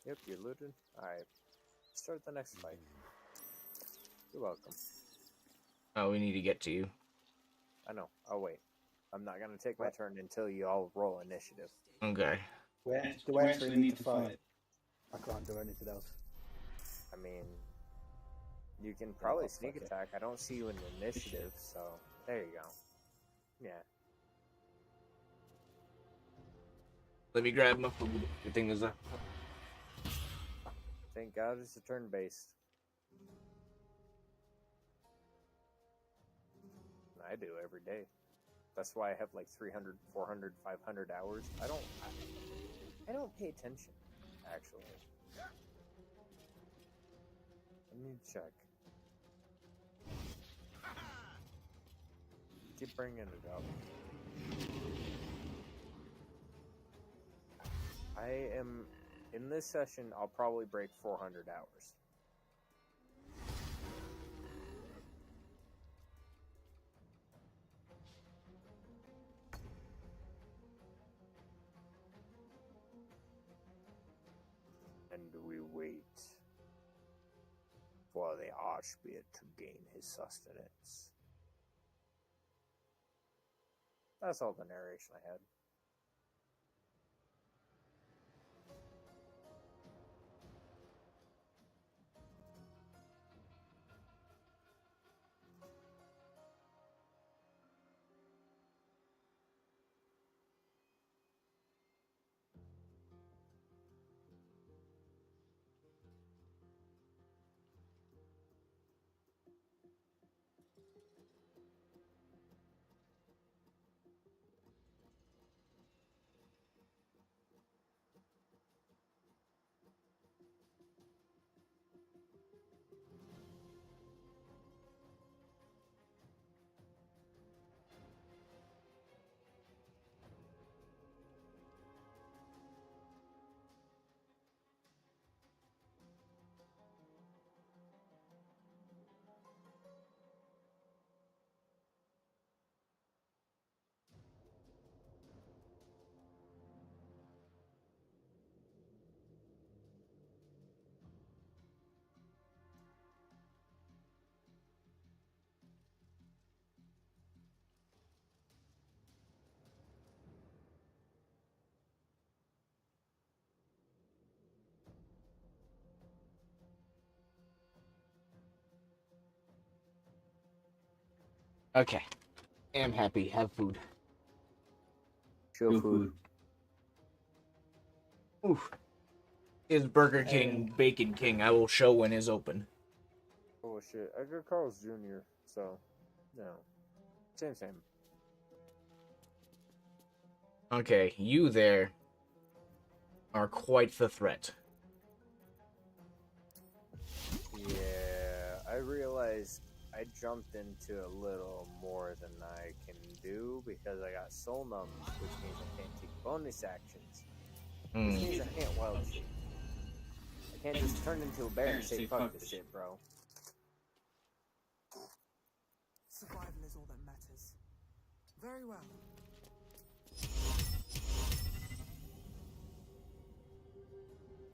Yep, you're looted. Alright. Start the next fight. You're welcome. Oh, we need to get to you. I know. I'll wait. I'm not gonna take my turn until you all roll initiative. Okay. Do we actually need to fight? I can't do anything else. I mean, you can probably Oh, sneak fuck it. attack. I don't see you in initiative, so there you go. Yeah. Let me grab my food. Good thing there's a. Thank God it's a turn based. I do every day. That's why I have like 300, 400, 500 hours. I don't pay attention, actually. Let me check. Keep bringing it up. I am, in this session, I'll probably break 400 hours. And we wait for the Archbeard to gain his sustenance. That's all the narration I had. Okay. Am happy. Have food. Show food. Oof. Is Burger King Bacon King? I will show when is open. Oh shit, Edgar Carl's Jr. So, no, same. Okay, you there are quite the threat. Yeah, I realized I jumped into a little more than I can do because I got soul numbs, which means I can't take bonus actions. Which means I can't wild shape. I can't just turn into a bear and say fuck this shit, bro. Survival is all that matters. Very well.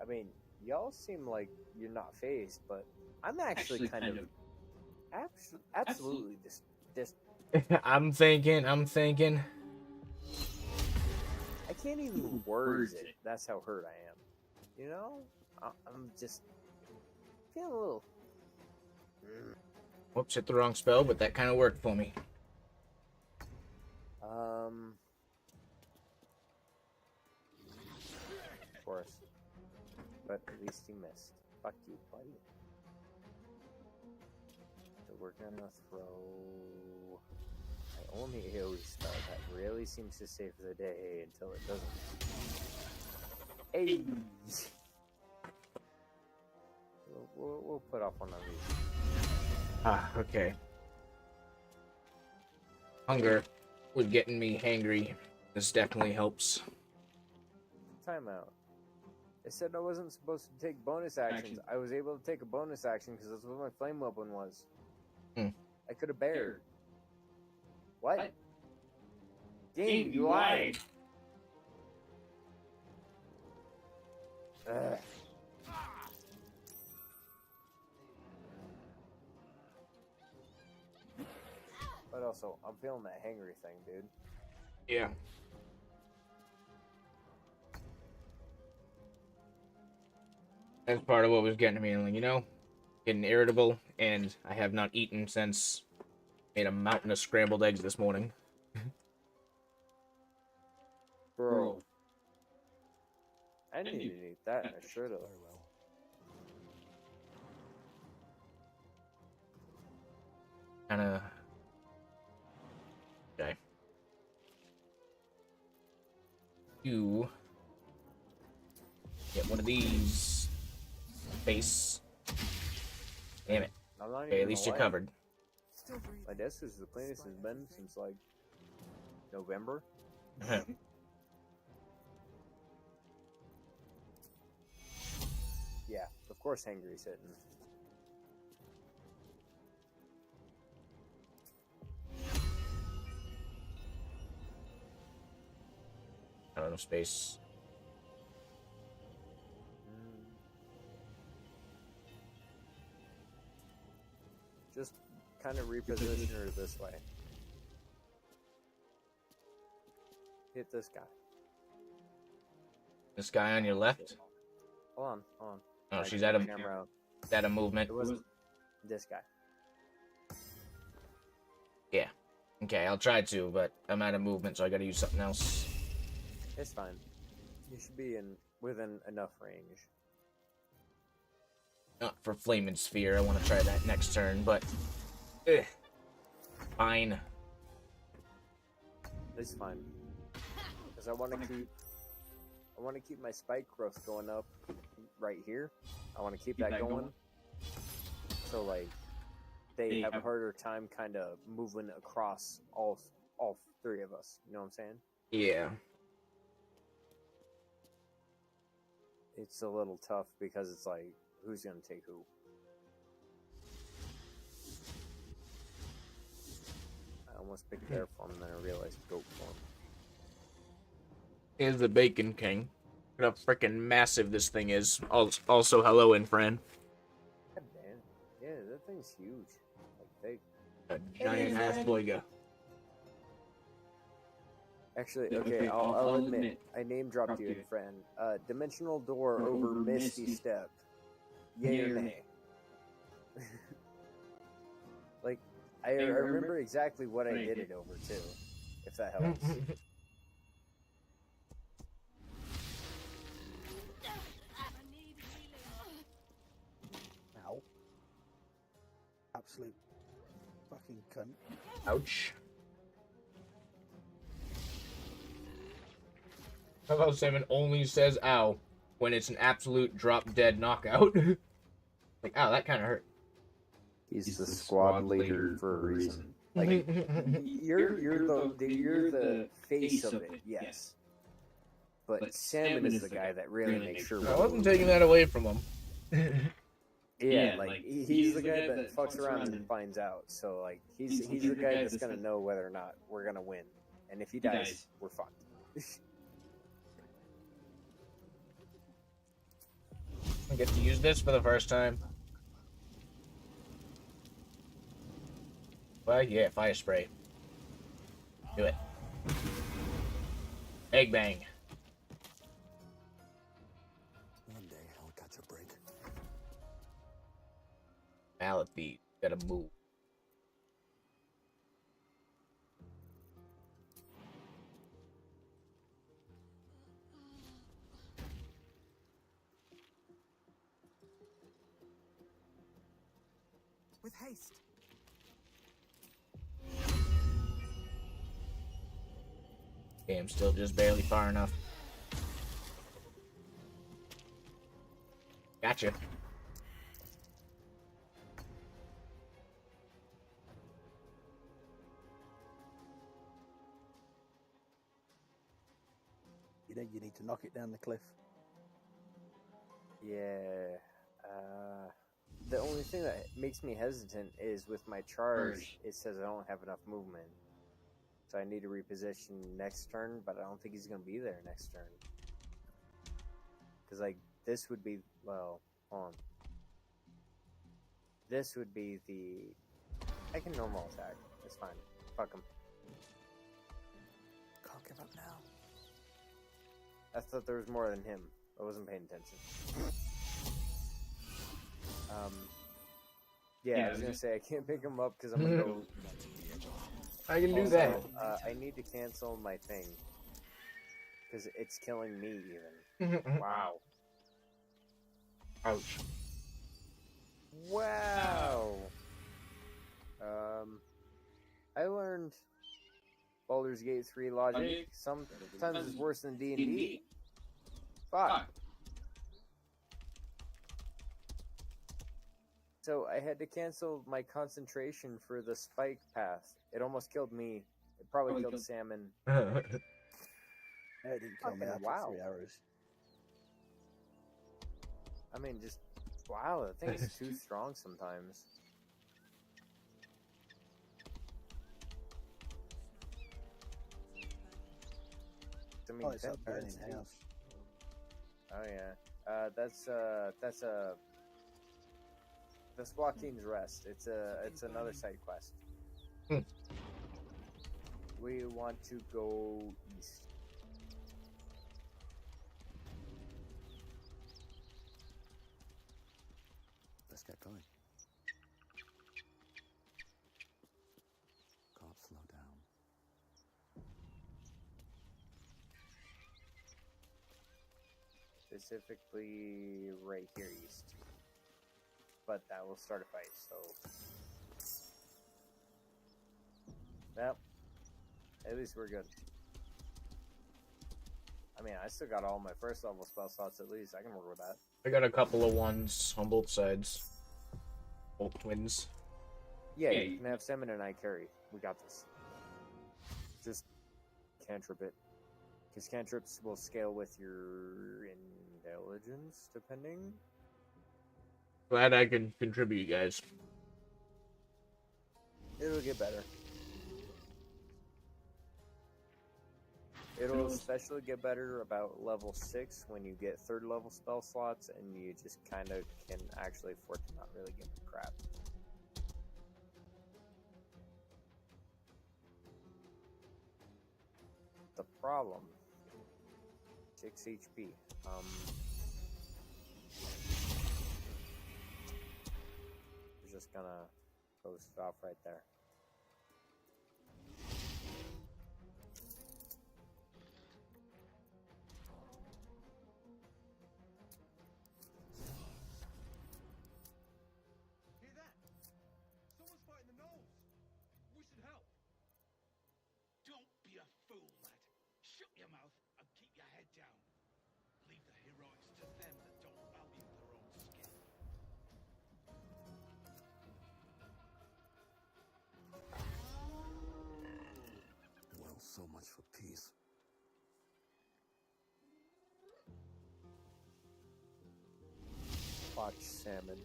I mean, y'all seem like you're not phased, but I'm actually kind of absolutely just I'm thinking. I can't even words it. That's how hurt I am. You know? I'm just feeling a little. Whoops, hit the wrong spell, but that kind of worked for me. Of course. But at least he missed. Fuck you, buddy. So we're gonna throw my only AoE spell that really seems to save the day until it doesn't. Hey! We'll put off one of these. Ah, okay. Hunger was getting me hangry. This definitely helps. Timeout. It said I wasn't supposed to take bonus actions. I was able to take a bonus action because that's what my flame weapon was. I could have bared. What? Game, you lied! Ugh. But also, I'm feeling that hangry thing, dude. Yeah. That's part of what was getting me, like, you know, getting irritable, and I have not eaten since made a mountain of scrambled eggs this morning. Bro. I need to eat that, and I should have. Kinda. Okay. You get one of these. Base. Damn it. Okay, at least you're covered. My desk is the cleanest it's been since like November. Yeah, of course Hangry's hitting. I don't know, space. Just kind of reposition her this way. Hit this guy. This guy on your left? Hold on. Oh, she's out of movement. It was this guy. Yeah. Okay, I'll try to, but I'm out of movement, so I gotta use something else. It's fine. You should be within enough range. Not for Flaming Sphere. I want to try that next turn, but fine. It's fine. Because I want to keep my spike growth going up right here. I want to keep that going. So like they have a harder time kind of moving across all three of us. You know what I'm saying? Yeah. It's a little tough because it's like, who's going to take who? I almost picked bear form, and then I realized goat form. Is the Bacon King. Look how freaking massive this thing is. Also, hello, Infran. God damn. Yeah, that thing's huge. Like big. A giant ass boyga. Actually, okay, I'll admit, I name dropped you, friend. Dimensional door over Misty Step. Yay or nay? Like, I remember exactly what I did it over too, if that helps. Ow. Absolute fucking cunt. Ouch. How about Salmon only says ow when it's an absolute drop dead knockout? Like, ow, that kind of hurt. He's the squad leader for a reason. Like, you're the face of it, yes. But Salmon is the guy that really makes sure. I wasn't taking that away from him. Yeah, like he's the guy that fucks around and finds out. So like he's the guy that's gonna know whether or not we're gonna win. And if he dies, we're fucked. I get to use this for the first time. Well, yeah, fire spray. Do it. Egg bang. One day I'll catch a break. Mallet beat. Gotta move. With haste. Okay, I'm still just barely far enough. Gotcha. You know, you need to knock it down the cliff. Yeah. The only thing that makes me hesitant is with my charge, it says I don't have enough movement. So I need to reposition next turn, but I don't think he's going to be there next turn. Because, like, this would be, well, hold on. This would be the... I can normal attack. It's fine. Fuck him. Can't give up now. I thought there was more than him. I wasn't paying attention. Yeah, I was gonna say I can't pick him up because I'm gonna go. I can do Also, that. I need to cancel my thing because it's killing me even. Wow. Ouch. Wow. I learned Baldur's Gate 3 logic. Sometimes it's worse than D&D. Fuck. So I had to cancel my concentration for the spike path. It almost killed me. It probably killed Salmon. It didn't kill me Fucking after wow. 3 hours. I mean, just wow. The thing is too strong sometimes. I mean, Oh, it's that up burning burns too. house. Oh yeah. That's Joaquin's Rest. It's another side quest. We want to go east. Let's get going. Cops, slow down. Specifically right here east. But that will start a fight, so... Well, at least we're good. I mean, I still got all my first level spell slots at least. I can work with that. I got a couple of ones on both sides. Both twins. Yeah, you can have Salmon and I carry. We got this. Just cantrip it. Because cantrips will scale with your intelligence, depending. Glad I can contribute, guys. It'll get better. It'll especially get better about level 6 when you get 3rd level spell slots and you just kind of can actually afford to not really give a crap. The problem, 6 HP. We're just gonna go stop right there. Shut your mouth and keep your head down. Leave the heroics to them that don't value their own skin. Well, so much for peace. Watch salmon.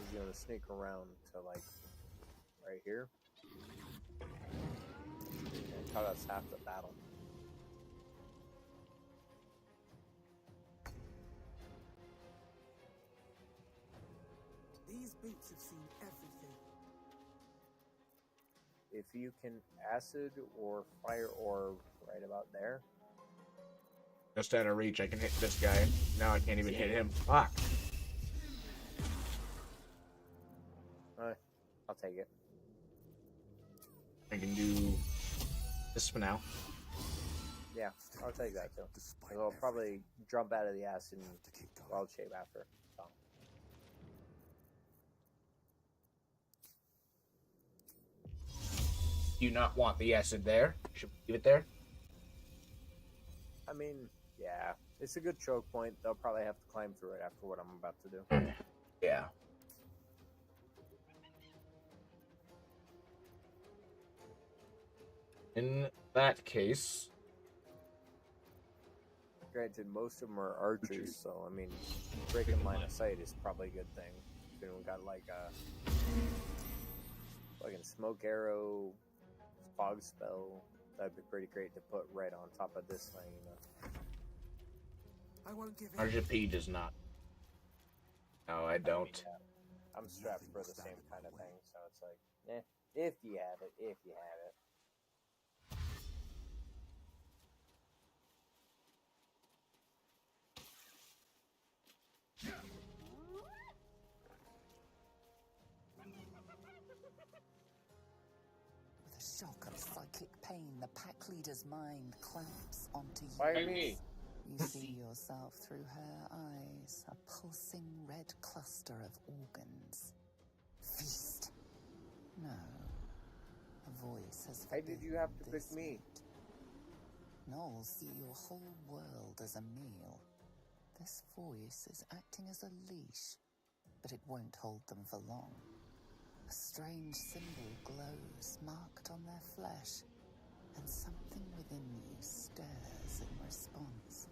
He's gonna sneak around to like right here. And cut us half the battle. These boots have seen everything. If you can acid or fire orb right about there. Just out of reach, I can hit this guy. Now I can't even hit him. Fuck. I'll take it. I can do this for now. Yeah, I'll take that too. I'll probably jump out of the acid and wild shape after. So. Do you not want the acid there? Should we leave it there? I mean, yeah, it's a good choke point. They'll probably have to climb through it after what I'm about to do. Yeah. In that case... Granted, most of them are archers, so, I mean, breaking line of sight is probably a good thing. If anyone got, like, a fucking smoke arrow, fog spell, that'd be pretty great to put right on top of this thing, you know. I won't give in. RGP does not. No, I don't. I mean, I'm strapped for the same kind of thing, so it's like, if you have it, if you have it. With a shock of psychic pain, the pack leader's mind clamps onto you. Why me? You see yourself through her eyes, a pulsing red cluster of organs. Feast. No. A voice has Why did you have to pick this me? meat. Gnolls see your whole world as a meal. This voice is acting as a leash, but it won't hold them for long. A strange symbol glows, marked on their flesh, and something within you stirs in response.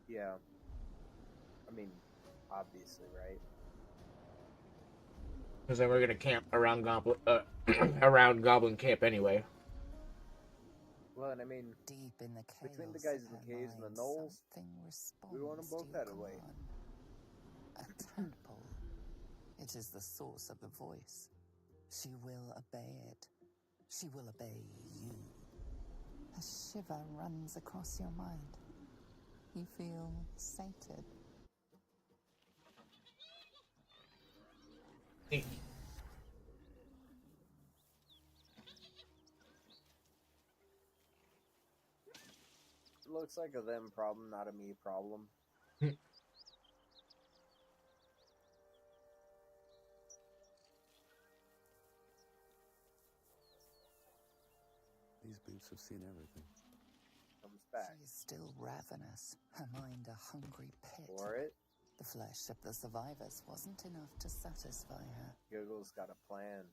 Yeah. I mean, obviously, right? Because then we're gonna camp around Goblin, around Goblin Camp anyway. Well, and I mean, Deep in the chaos between the guys of in her the caves and the mind, gnolls, something we want them responds both to your out of the way. command. A tadpole. It is the source of the voice. She will obey it. She will obey you. A shiver runs across your mind. You feel sated. Looks like a them problem, not a me problem. These boots have seen everything. Comes back. She is still ravenous, her mind a hungry pit. For it, The flesh of the survivors wasn't enough to satisfy her. Google's got a plan.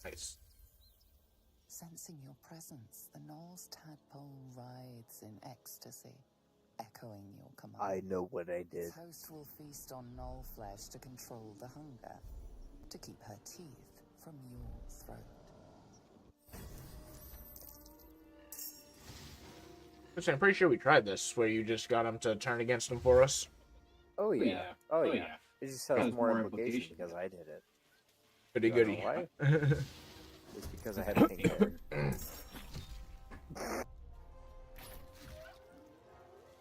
Nice. Sensing your presence, the Gnoll's tadpole rides in ecstasy, echoing your command. I know what I did. Its host will feast on Gnoll flesh to control the hunger, to keep her teeth from your throat. I'm pretty sure we tried this, where you just got him to turn against him for us. Oh yeah. Oh yeah. It just has more implication because I did it. Goody You wanna goody. know why? It's Because I had pink hair.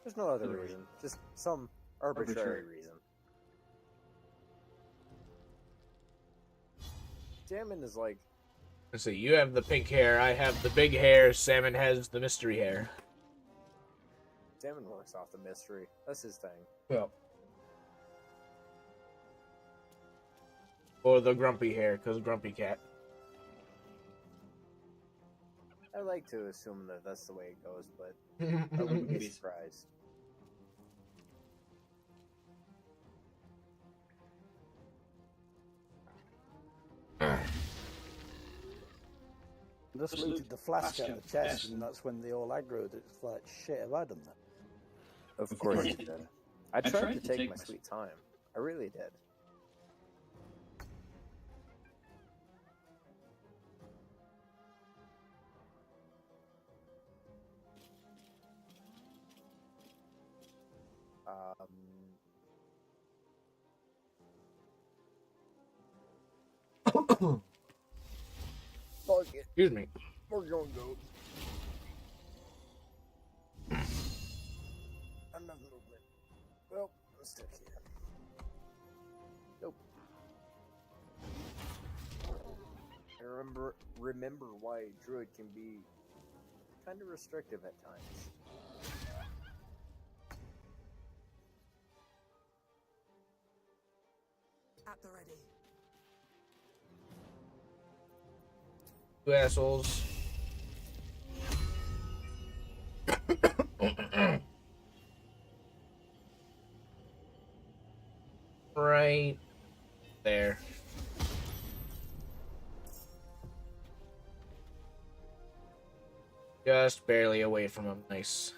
There's no other reason. Just some arbitrary reason. Salmon is like... Let's see, you have the pink hair, I have the big hair, Salmon has the mystery hair. Salmon works off the mystery. That's his thing. Yeah. Or the grumpy hair, because grumpy cat. I like to assume that that's the way it goes, but I wouldn't be surprised. Just looted the flask out of the chest, and that's when they all aggroed. It's like, shit, have I done that? Of course you did. I tried to take my sweet time. I really did. Fuck it. Excuse me. We're going to go. Enough movement. Well, I'm stuck here. Nope. I remember why Druid can be kind of restrictive at times. At the ready. You assholes. Right there. Just barely away from him. Nice.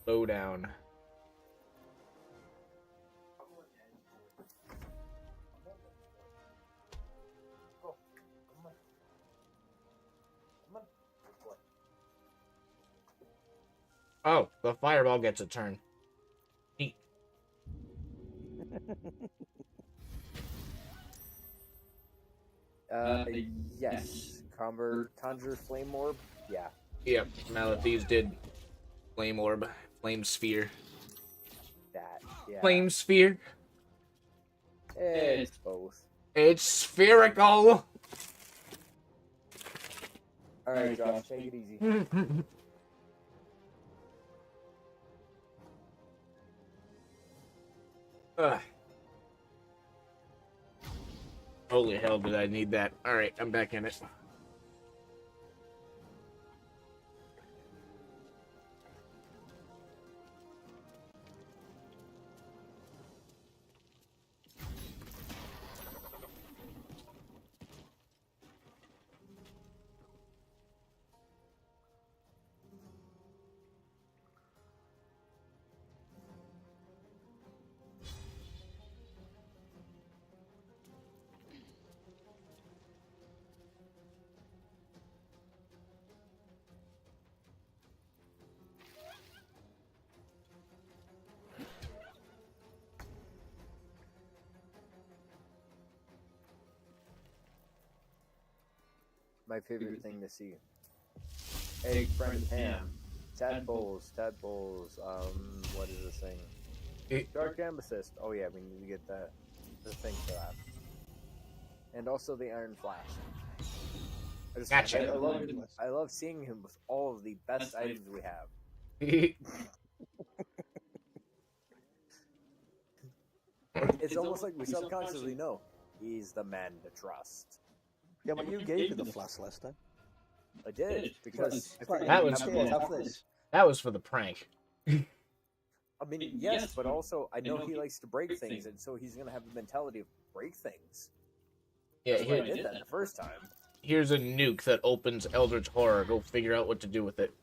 Slow down. Oh, the fireball gets a turn. Neat. Yes. Conjure Flame Orb? Yeah. Yep, now that these did Flame Orb, Flame Sphere. That, yeah. Flame Sphere? It's both. It's spherical! Alright, Josh, take it easy. Ugh. Holy hell, did I need that? Alright, I'm back in it. My favorite thing to see. Egg, friend, ham. Tadpoles. What is this thing? Dark Amethyst. Oh yeah, we need to get the thing for that. And also the Iron Flask. Gotcha. I love seeing him with all of the best items we have. It's almost like we subconsciously know he's the man to trust. Yeah, but you gave me the flask last time. I did, because that was for the prank. I mean, yes, but also I know he likes to break things, and so he's going to have the mentality of break things. Yeah, That's why I did that the first time. here's a nuke that opens Eldritch Horror. Go figure out what to do with it.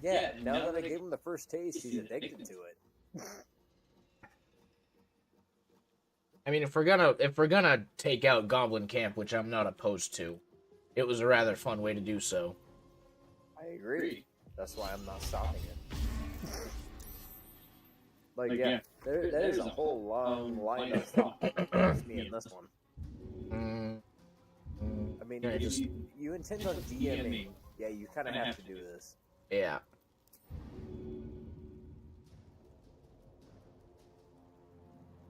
Yeah, now that I gave him the first taste, he's addicted to it. I mean, if we're gonna take out Goblin Camp, which I'm not opposed to, it was a rather fun way to do so. I agree. That's why I'm not stopping it. Like, yeah, there's a whole long line of stuff against me in this one. I mean, Yeah, if just- you intend on DMing, yeah, you kind of have to do this. Yeah.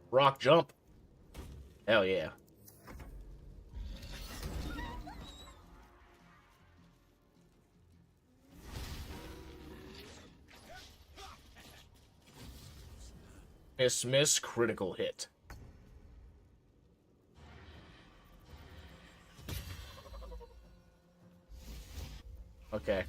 Rock jump. Hell yeah. Miss, critical hit. Okay.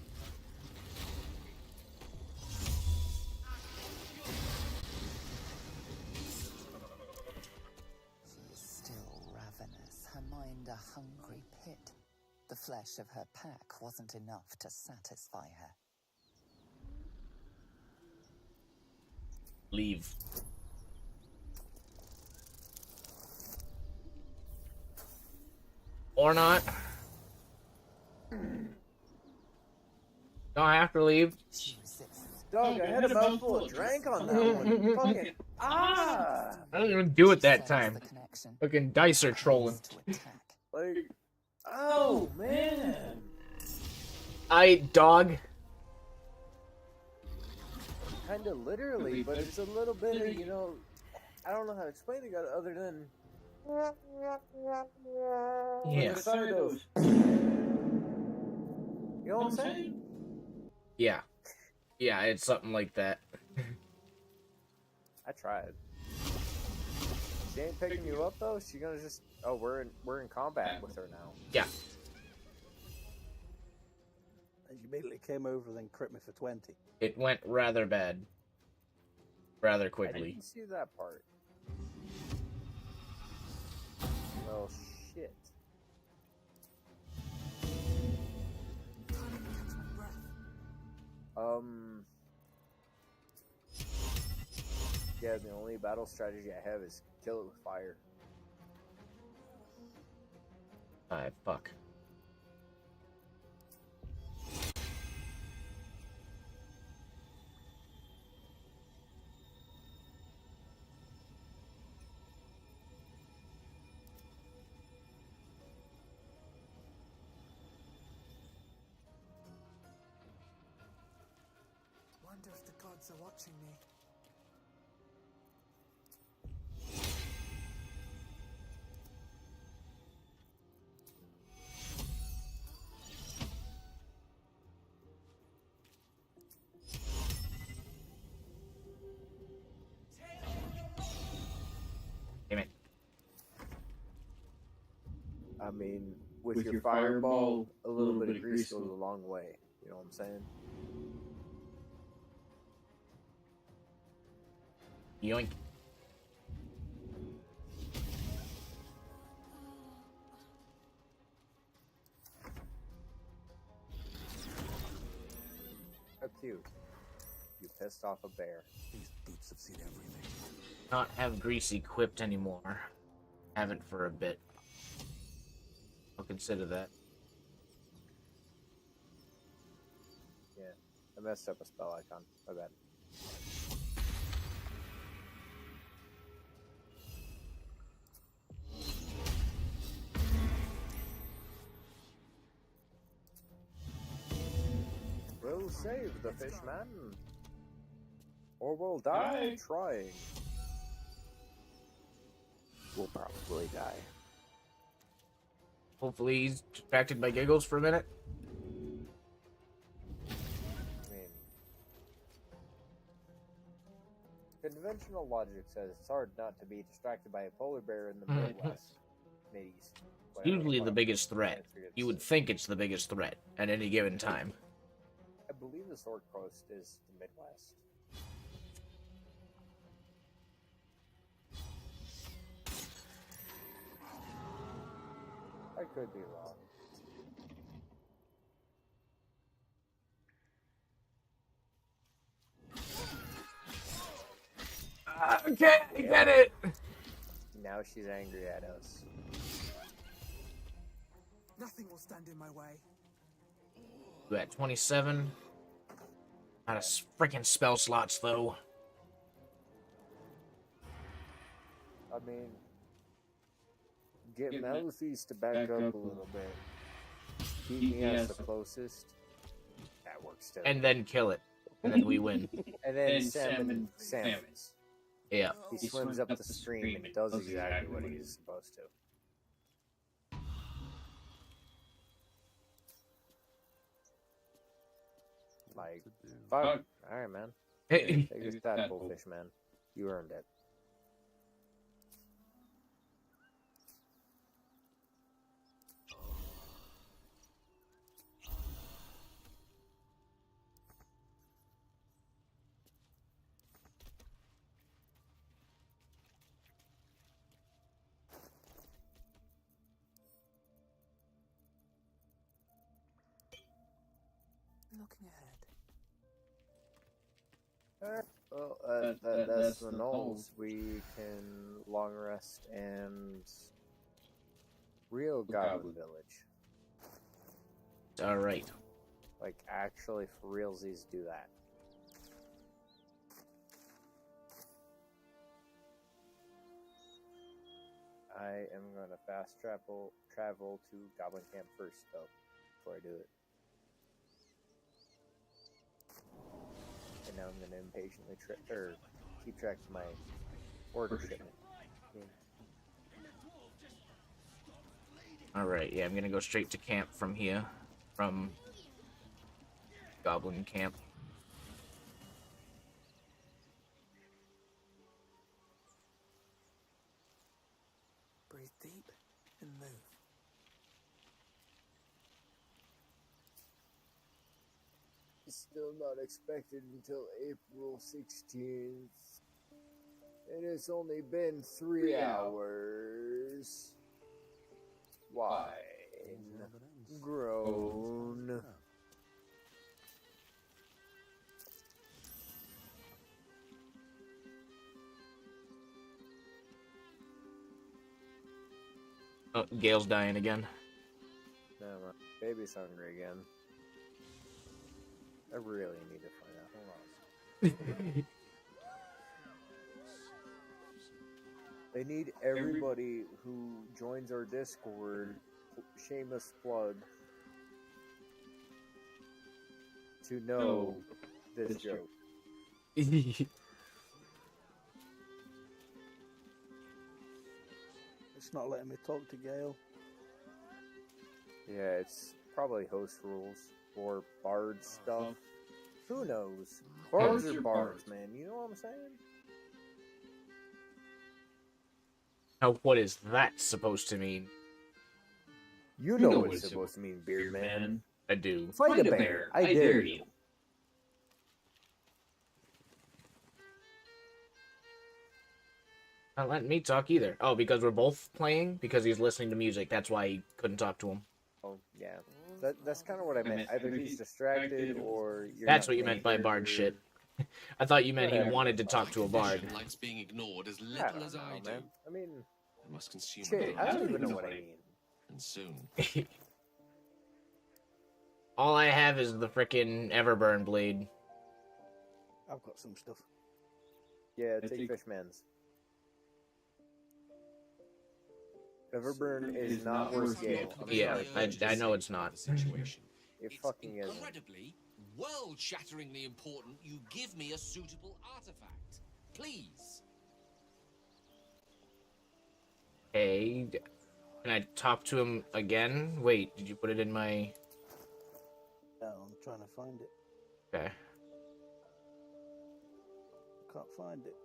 She is still ravenous, her mind a hungry pit. The flesh of her pack wasn't enough to satisfy her. Leave. Or not. Don't have to leave. Dog, I had a mouthful of drank on that one. Fucking I didn't even do it that time. Fucking dice are trolling. Like, oh man. Dog. Kind of literally, but it's a little bit of, you know, I don't know how to explain it other than. Yeah. You know what I'm saying? Yeah. Yeah, it's something like that. I tried. She ain't picking you up though. She gonna just. Oh, we're in combat with her now. Yeah. And she immediately came over and then crit me for 20. It went rather bad. Rather I quickly. didn't see that part. Well, shit. Yeah, the only battle strategy I have is kill it with fire. Fuck. Wonder if the gods are watching me. Damn it. I mean, with your fireball, a little bit of grease goes a long way. You know what I'm saying? Yoink. How cute. You pissed off a bear. These boots have seen everything. Not have grease equipped anymore. Haven't for a bit. I'll consider that. Yeah. I messed up a spell icon. My bad. We'll save the fishman. Or we'll die trying. We'll probably die. Hopefully he's distracted by giggles for a minute. I mean, conventional logic says it's hard not to be distracted by a polar bear in the Midwest, Mideast. Usually the biggest threat. You would think it's the biggest threat at any given time. I believe the Sword Coast is the Midwest. Could be wrong. Okay, I get it. Now she's angry at us. Nothing will stand in my way. We're at 27. Out of freaking spell slots, though. I mean, get Maluthes to back up a little bit. Keep me as the closest. That works too. And then kill it. And then we win. And then salmon salmons. Yeah. He swims up the stream and does exactly what he's supposed to. Like, fuck. Alright, man. Hey. Take your tadpole fish, man. You earned it. Looking ahead. Well, that's the Knolls. We can long rest and real Goblin Village. Alright. Like, actually, for realsies, do that. I am going to fast travel to Goblin Camp first, though, before I do it. And now I'm going to impatiently keep track of my order shipment. Alright, yeah, I'm gonna go straight to camp from here. From Goblin Camp. Breathe deep and move. Still not expected until April 16th. And it's only been 3 hours. Wine. Grown. Oh, Gale's dying again. No, my baby's hungry again. I really need to find out. Hold on. They need everybody who joins our Discord, shameless plug, to know this joke. It's not letting me talk to Gale. Yeah, it's probably host rules or bard stuff. Who knows? Bards are bards, man. You know what I'm saying? Now, what is that supposed to mean? You know what it's supposed to mean, Beard Man. I do. Fight a bear. I dare you. Not letting me talk either. Oh, because we're both playing? Because he's listening to music. That's why he couldn't talk to him. Oh, yeah. That's kind of what I meant. Either he's distracted or you're That's not what you meant by bard shit. I thought you meant he wanted to talk to a bard. Likes being ignored as I little don't as know, I do. man. I mean, I must consume shit, I don't even know what I mean. And soon. All I have is the frickin' Everburn blade. I've got some stuff. Yeah, take Fishman's. Everburn is not worth Gale. Yeah, I know it's not. It fucking isn't. Incredibly, world-shatteringly important you give me a suitable artifact. Please. Hey, can I talk to him again? Wait, did you put it in my... No, I'm trying to find it. Okay. Can't find it.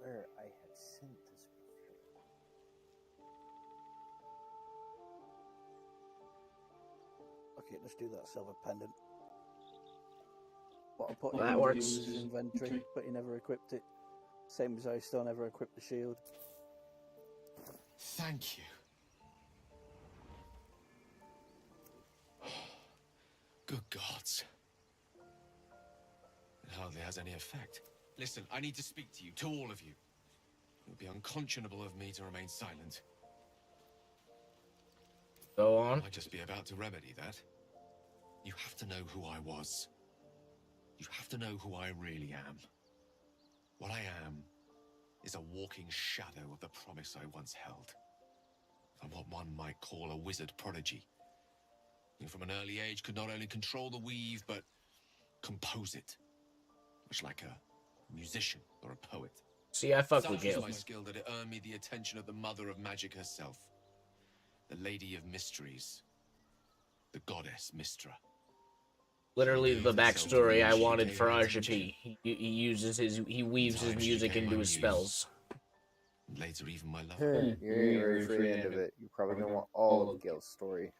Where I had sent this before. Okay, let's do that silver pendant. What I put That in works. his inventory, but he never equipped it. Same as I still never equipped the shield. Thank you. Good gods. It hardly has any effect. Listen, I need to speak to you, to all of you. It would be unconscionable of me to remain silent. Go on. I might just be about to remedy that. You have to know who I was. You have to know who I really am. What I am is a walking shadow of the promise I once held. I'm what one might call a wizard prodigy. Who from an early age could not only control the weave, but compose it. Much like a musician or a poet. See, I fuck Such with was Gale. my skill that it earned me the attention of the mother of magic herself. The Lady of Mysteries. The goddess Mystra. Literally the backstory I wanted for RGP. He weaves his music into his spells. Later, even my love. You ain't ready for the end of it. You're probably gonna want all of Gale's story.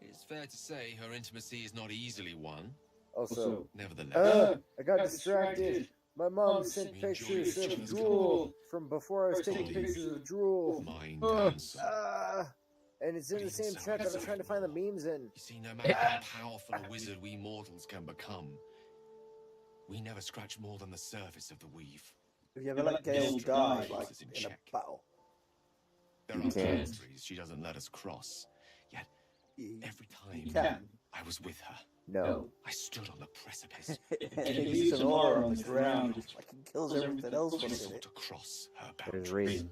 It's fair to say her intimacy is not easily won. Also, nevertheless, I got distracted. My mom sent pictures of drool from before I was taking pictures of drool. And it's in the same chat that I'm trying to find the memes in. You see, no matter how powerful a wizard we mortals can become, we never scratch more than the surface of the weave. Have you ever let Gale die, like, in a battle? There are boundaries she doesn't let us cross. Yet, every time I was with her, I stood on the precipice. He leaves an aura on the ground, just fucking kills everything else I on sought it. to cross her There's boundary. reason.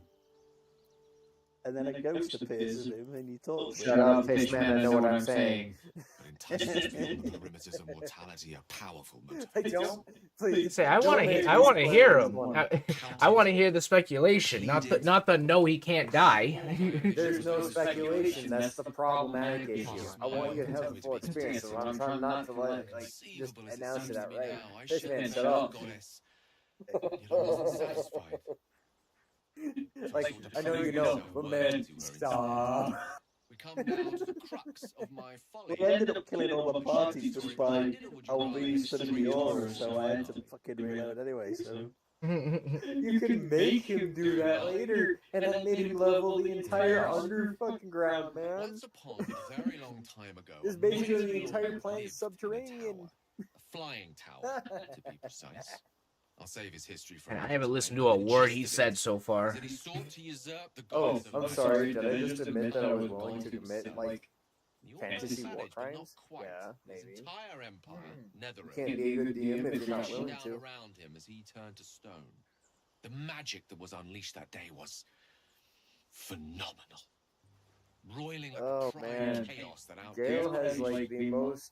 And then a ghost appears of him and he talks. Shut up, fish man, I know what I'm saying. But in touch with the perimeters of mortality, a powerful motive. I don't. Please. Say, I want to hear him. I want to hear the speculation, not the no, he can't die. There's no speculation. That's the problematic issue. I want you to have the full experience. So I'm trying not to let just announce it outright. Fish man, shut up. Like, I know you know, but man, stop. We come down to the crux of my folly. We ended up killing all the parties just by being suddenly aura, so I had to fucking reload anyway, so... You can make him do that later, and that made him level the entire under fucking ground, man. Once upon a very long time ago, This basically the entire planet is subterranean. A flying tower, to be precise. I'll save his history for. And I haven't listened to a word he said so far. That he sought to usurp the Oh, gods of I'm Mystery. sorry. Did I just admit that I was willing to commit like fantasy war crimes? Quite. Yeah, His maybe. entire empire, You can't be a good DM if you're not willing down to. around him as he turned to stone. The magic that was unleashed that day was phenomenal. Roiling like Oh a cry man, of chaos that Gale has like the most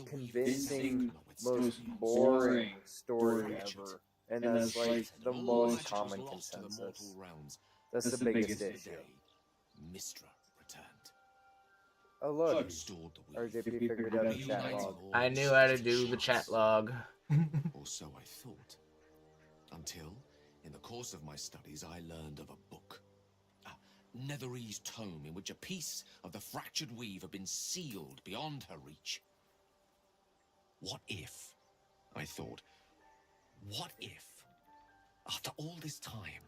convincing, most boring story ever. And that's like the most common consensus. That's the biggest issue. Mystra returned. Oh look, RJP figured out the chat log. I knew how to do the chat log. Or so I thought. Until, in the course of my studies, I learned of a book. A Netherese tome in which a piece of the fractured weave had been sealed beyond her reach. What if, I thought, what if, after all this time,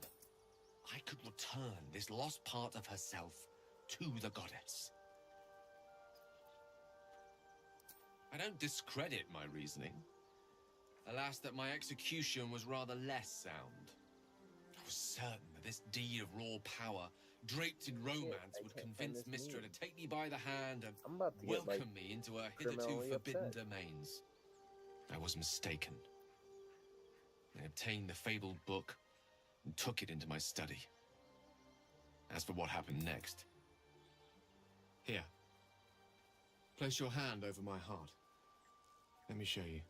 I could return this lost part of herself to the goddess? I don't discredit my reasoning. Alas, that my execution was rather less sound. I was certain that this deed of raw power, draped in romance, would convince Mystra to take me by the hand and welcome me into her hitherto forbidden domains. I was mistaken. I obtained the fabled book and took it into my study. As for what happened next... Here. Place your hand over my heart. Let me show you.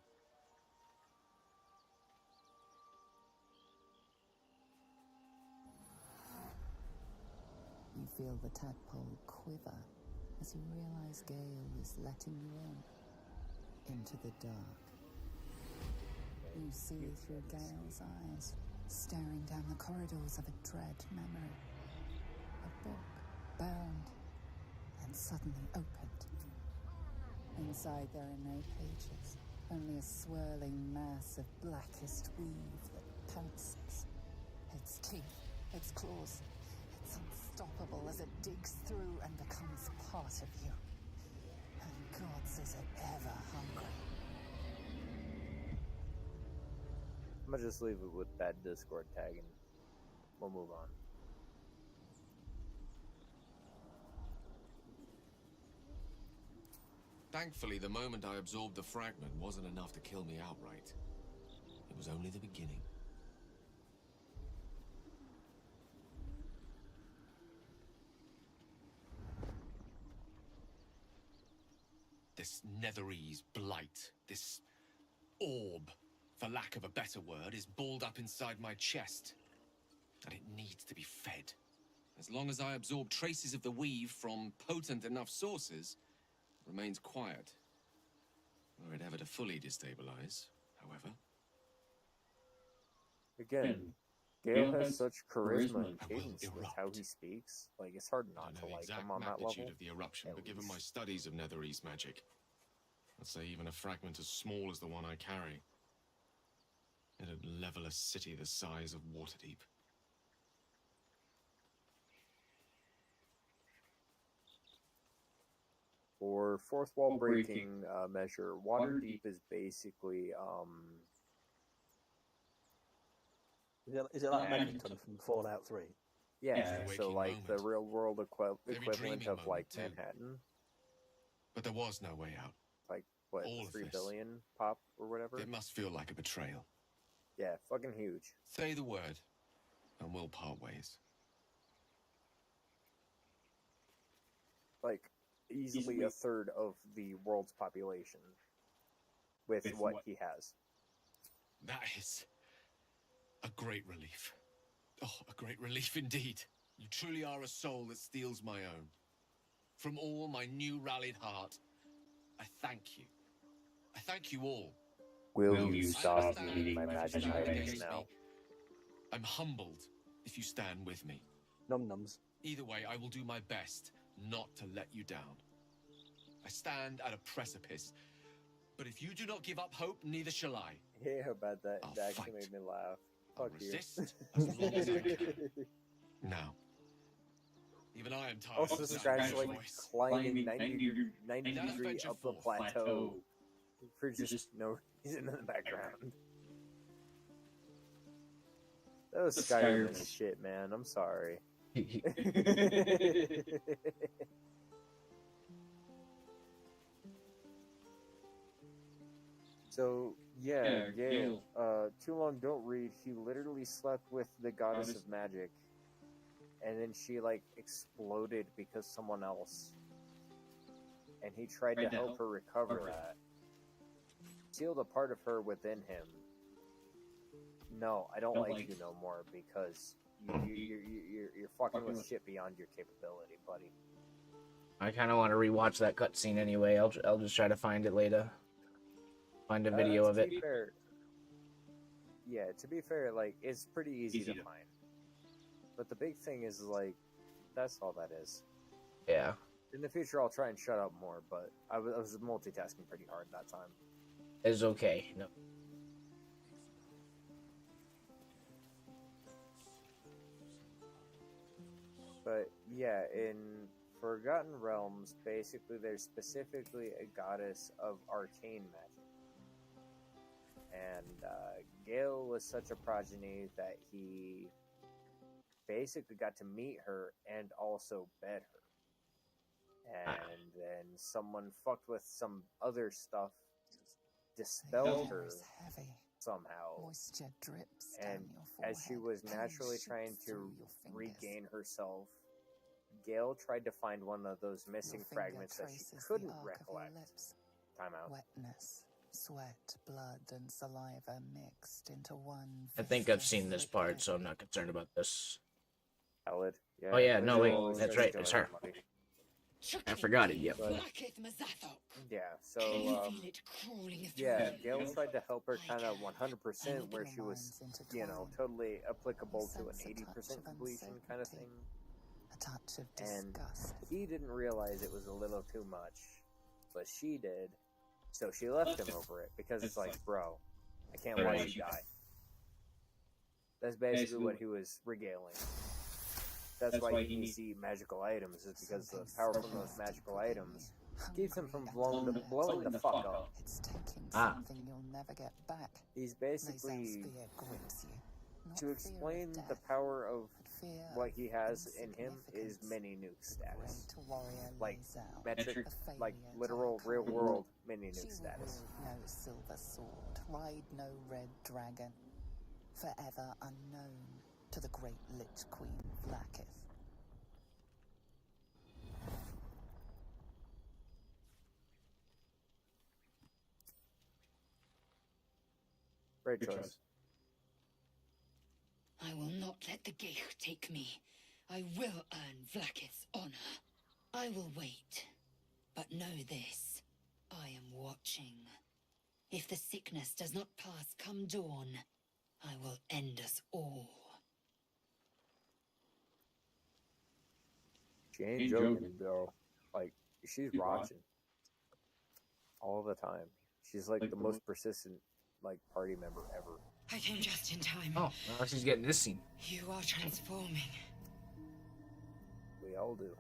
You feel the tadpole quiver as you realize Gale is letting you into the dark. You see through Gale's eyes, staring down the corridors of a dread memory. A book bound and suddenly opened. Inside there are no pages, only a swirling mass of blackest weave that pounces. Its teeth, its claws, it's unstoppable as it digs through and becomes part of you. And gods is it ever hungry? I'm gonna just leave it with that Discord tag and we'll move on. Thankfully, the moment I absorbed the fragment wasn't enough to kill me outright. It was only the beginning. This Netherese blight, this orb, for lack of a better word, is balled up inside my chest. And it needs to be fed. As long as I absorb traces of the weave from potent enough sources, it remains quiet. Were it ever to fully destabilize, however. Again, Gale has such charisma and cadence with how he speaks. Like, it's hard not to like him on that level. Of the eruption, but given my studies of Netherese magic, I'd say even a fragment as small as the one I carry, it'd level a city the size of Waterdeep. For fourth wall breaking measure, Waterdeep is basically Is it like Megaton from Fallout 3? yeah, so like the real world equivalent of like Manhattan. But there was no way out. Like what, All of 3 this. billion pop or whatever? It must feel like a betrayal. Yeah, fucking huge. Say the word, and we'll part ways. Like easily a third of the world's population with what he has. That is a great relief. Oh, a great relief indeed. You truly are a soul that steals my own. From all my new rallied heart, I thank you. I thank you all. Will you stop eating my magic items now? I'm humbled if you stand with me. Num-nums. Either way, I will do my best not to let you down. I stand at a precipice, but if you do not give up hope, neither shall I. Yeah, about that. That actually made me laugh. Fuck you. Resist as long as I can. Now, even I am tired Also, of this that guy's like voice. climbing 90 degree up the plateau for just no reason in the background. That was Skyrim as shit, man. I'm sorry. So, yeah, Gale, too long don't read. He literally slept with the goddess of magic. And then she, like, exploded because someone else. And he tried to help her recover that. Sealed a part of her within him. No, I don't like you no more because you're fucking with shit beyond your capability, buddy. I kind of want to rewatch that cutscene anyway. I'll just try to find it later. Find a video of it. Fair, yeah, to be fair, like, it's pretty easy to find. But the big thing is, like, that's all that is. Yeah. In the future, I'll try and shut up more, but I was multitasking pretty hard that time. It's okay. No. But, yeah, in Forgotten Realms, basically, there's specifically a goddess of arcane magic. And Gale was such a progeny that he basically got to meet her and also bed her. And then someone fucked with some other stuff, dispelled her somehow. Moisture drips and down your as she was forehead, naturally pain trying shoots to through your fingers. regain herself, Gale tried to find one of those missing Your finger fragments that she traces couldn't the arc of your recollect. lips. Time out. Wetness, sweat, blood, and saliva mixed into one. I think I've seen this part, so I'm not concerned about this. Elid. Yeah, Oh yeah, no wait, Visual that's is right, doing it's her. buddy. I forgot it. Yep. Yeah, so yeah, Gale tried to help her kind of 100% where she was, you know, totally applicable to an 80% completion kind of thing. A touch of And disgust. he didn't realize it was a little too much, but she did. So she left him over it because it's like, bro, I can't watch you die. That's basically what he was regaling. That's why he needs to eat magical items, is because the power from those magical items Keeps him from blowing the fuck up. It's taking Ah. something you'll never get back. He's Lae'zel's basically, fear grips you. Not to fear explain of the death, power of but fear what of he has in him is insignificance. many nuke status. Great warrior Like, Lae'zel, metric, a like, failure to literal, her real kind. world many She nuke will status. wield no silver sword, ride no red dragon, forever unknown to the great Lich Queen Vlaakith. Great choice. I will not let the Geich take me. I will earn Vlaakith's honor. I will wait. But know this. I am watching. If the sickness does not pass come dawn, I will end us all. She ain't joking, bro. Like, she's watching. All the time. She's like the most persistent, like, party member ever. I came just in time. Oh, now she's getting this scene. You are transforming. We all do.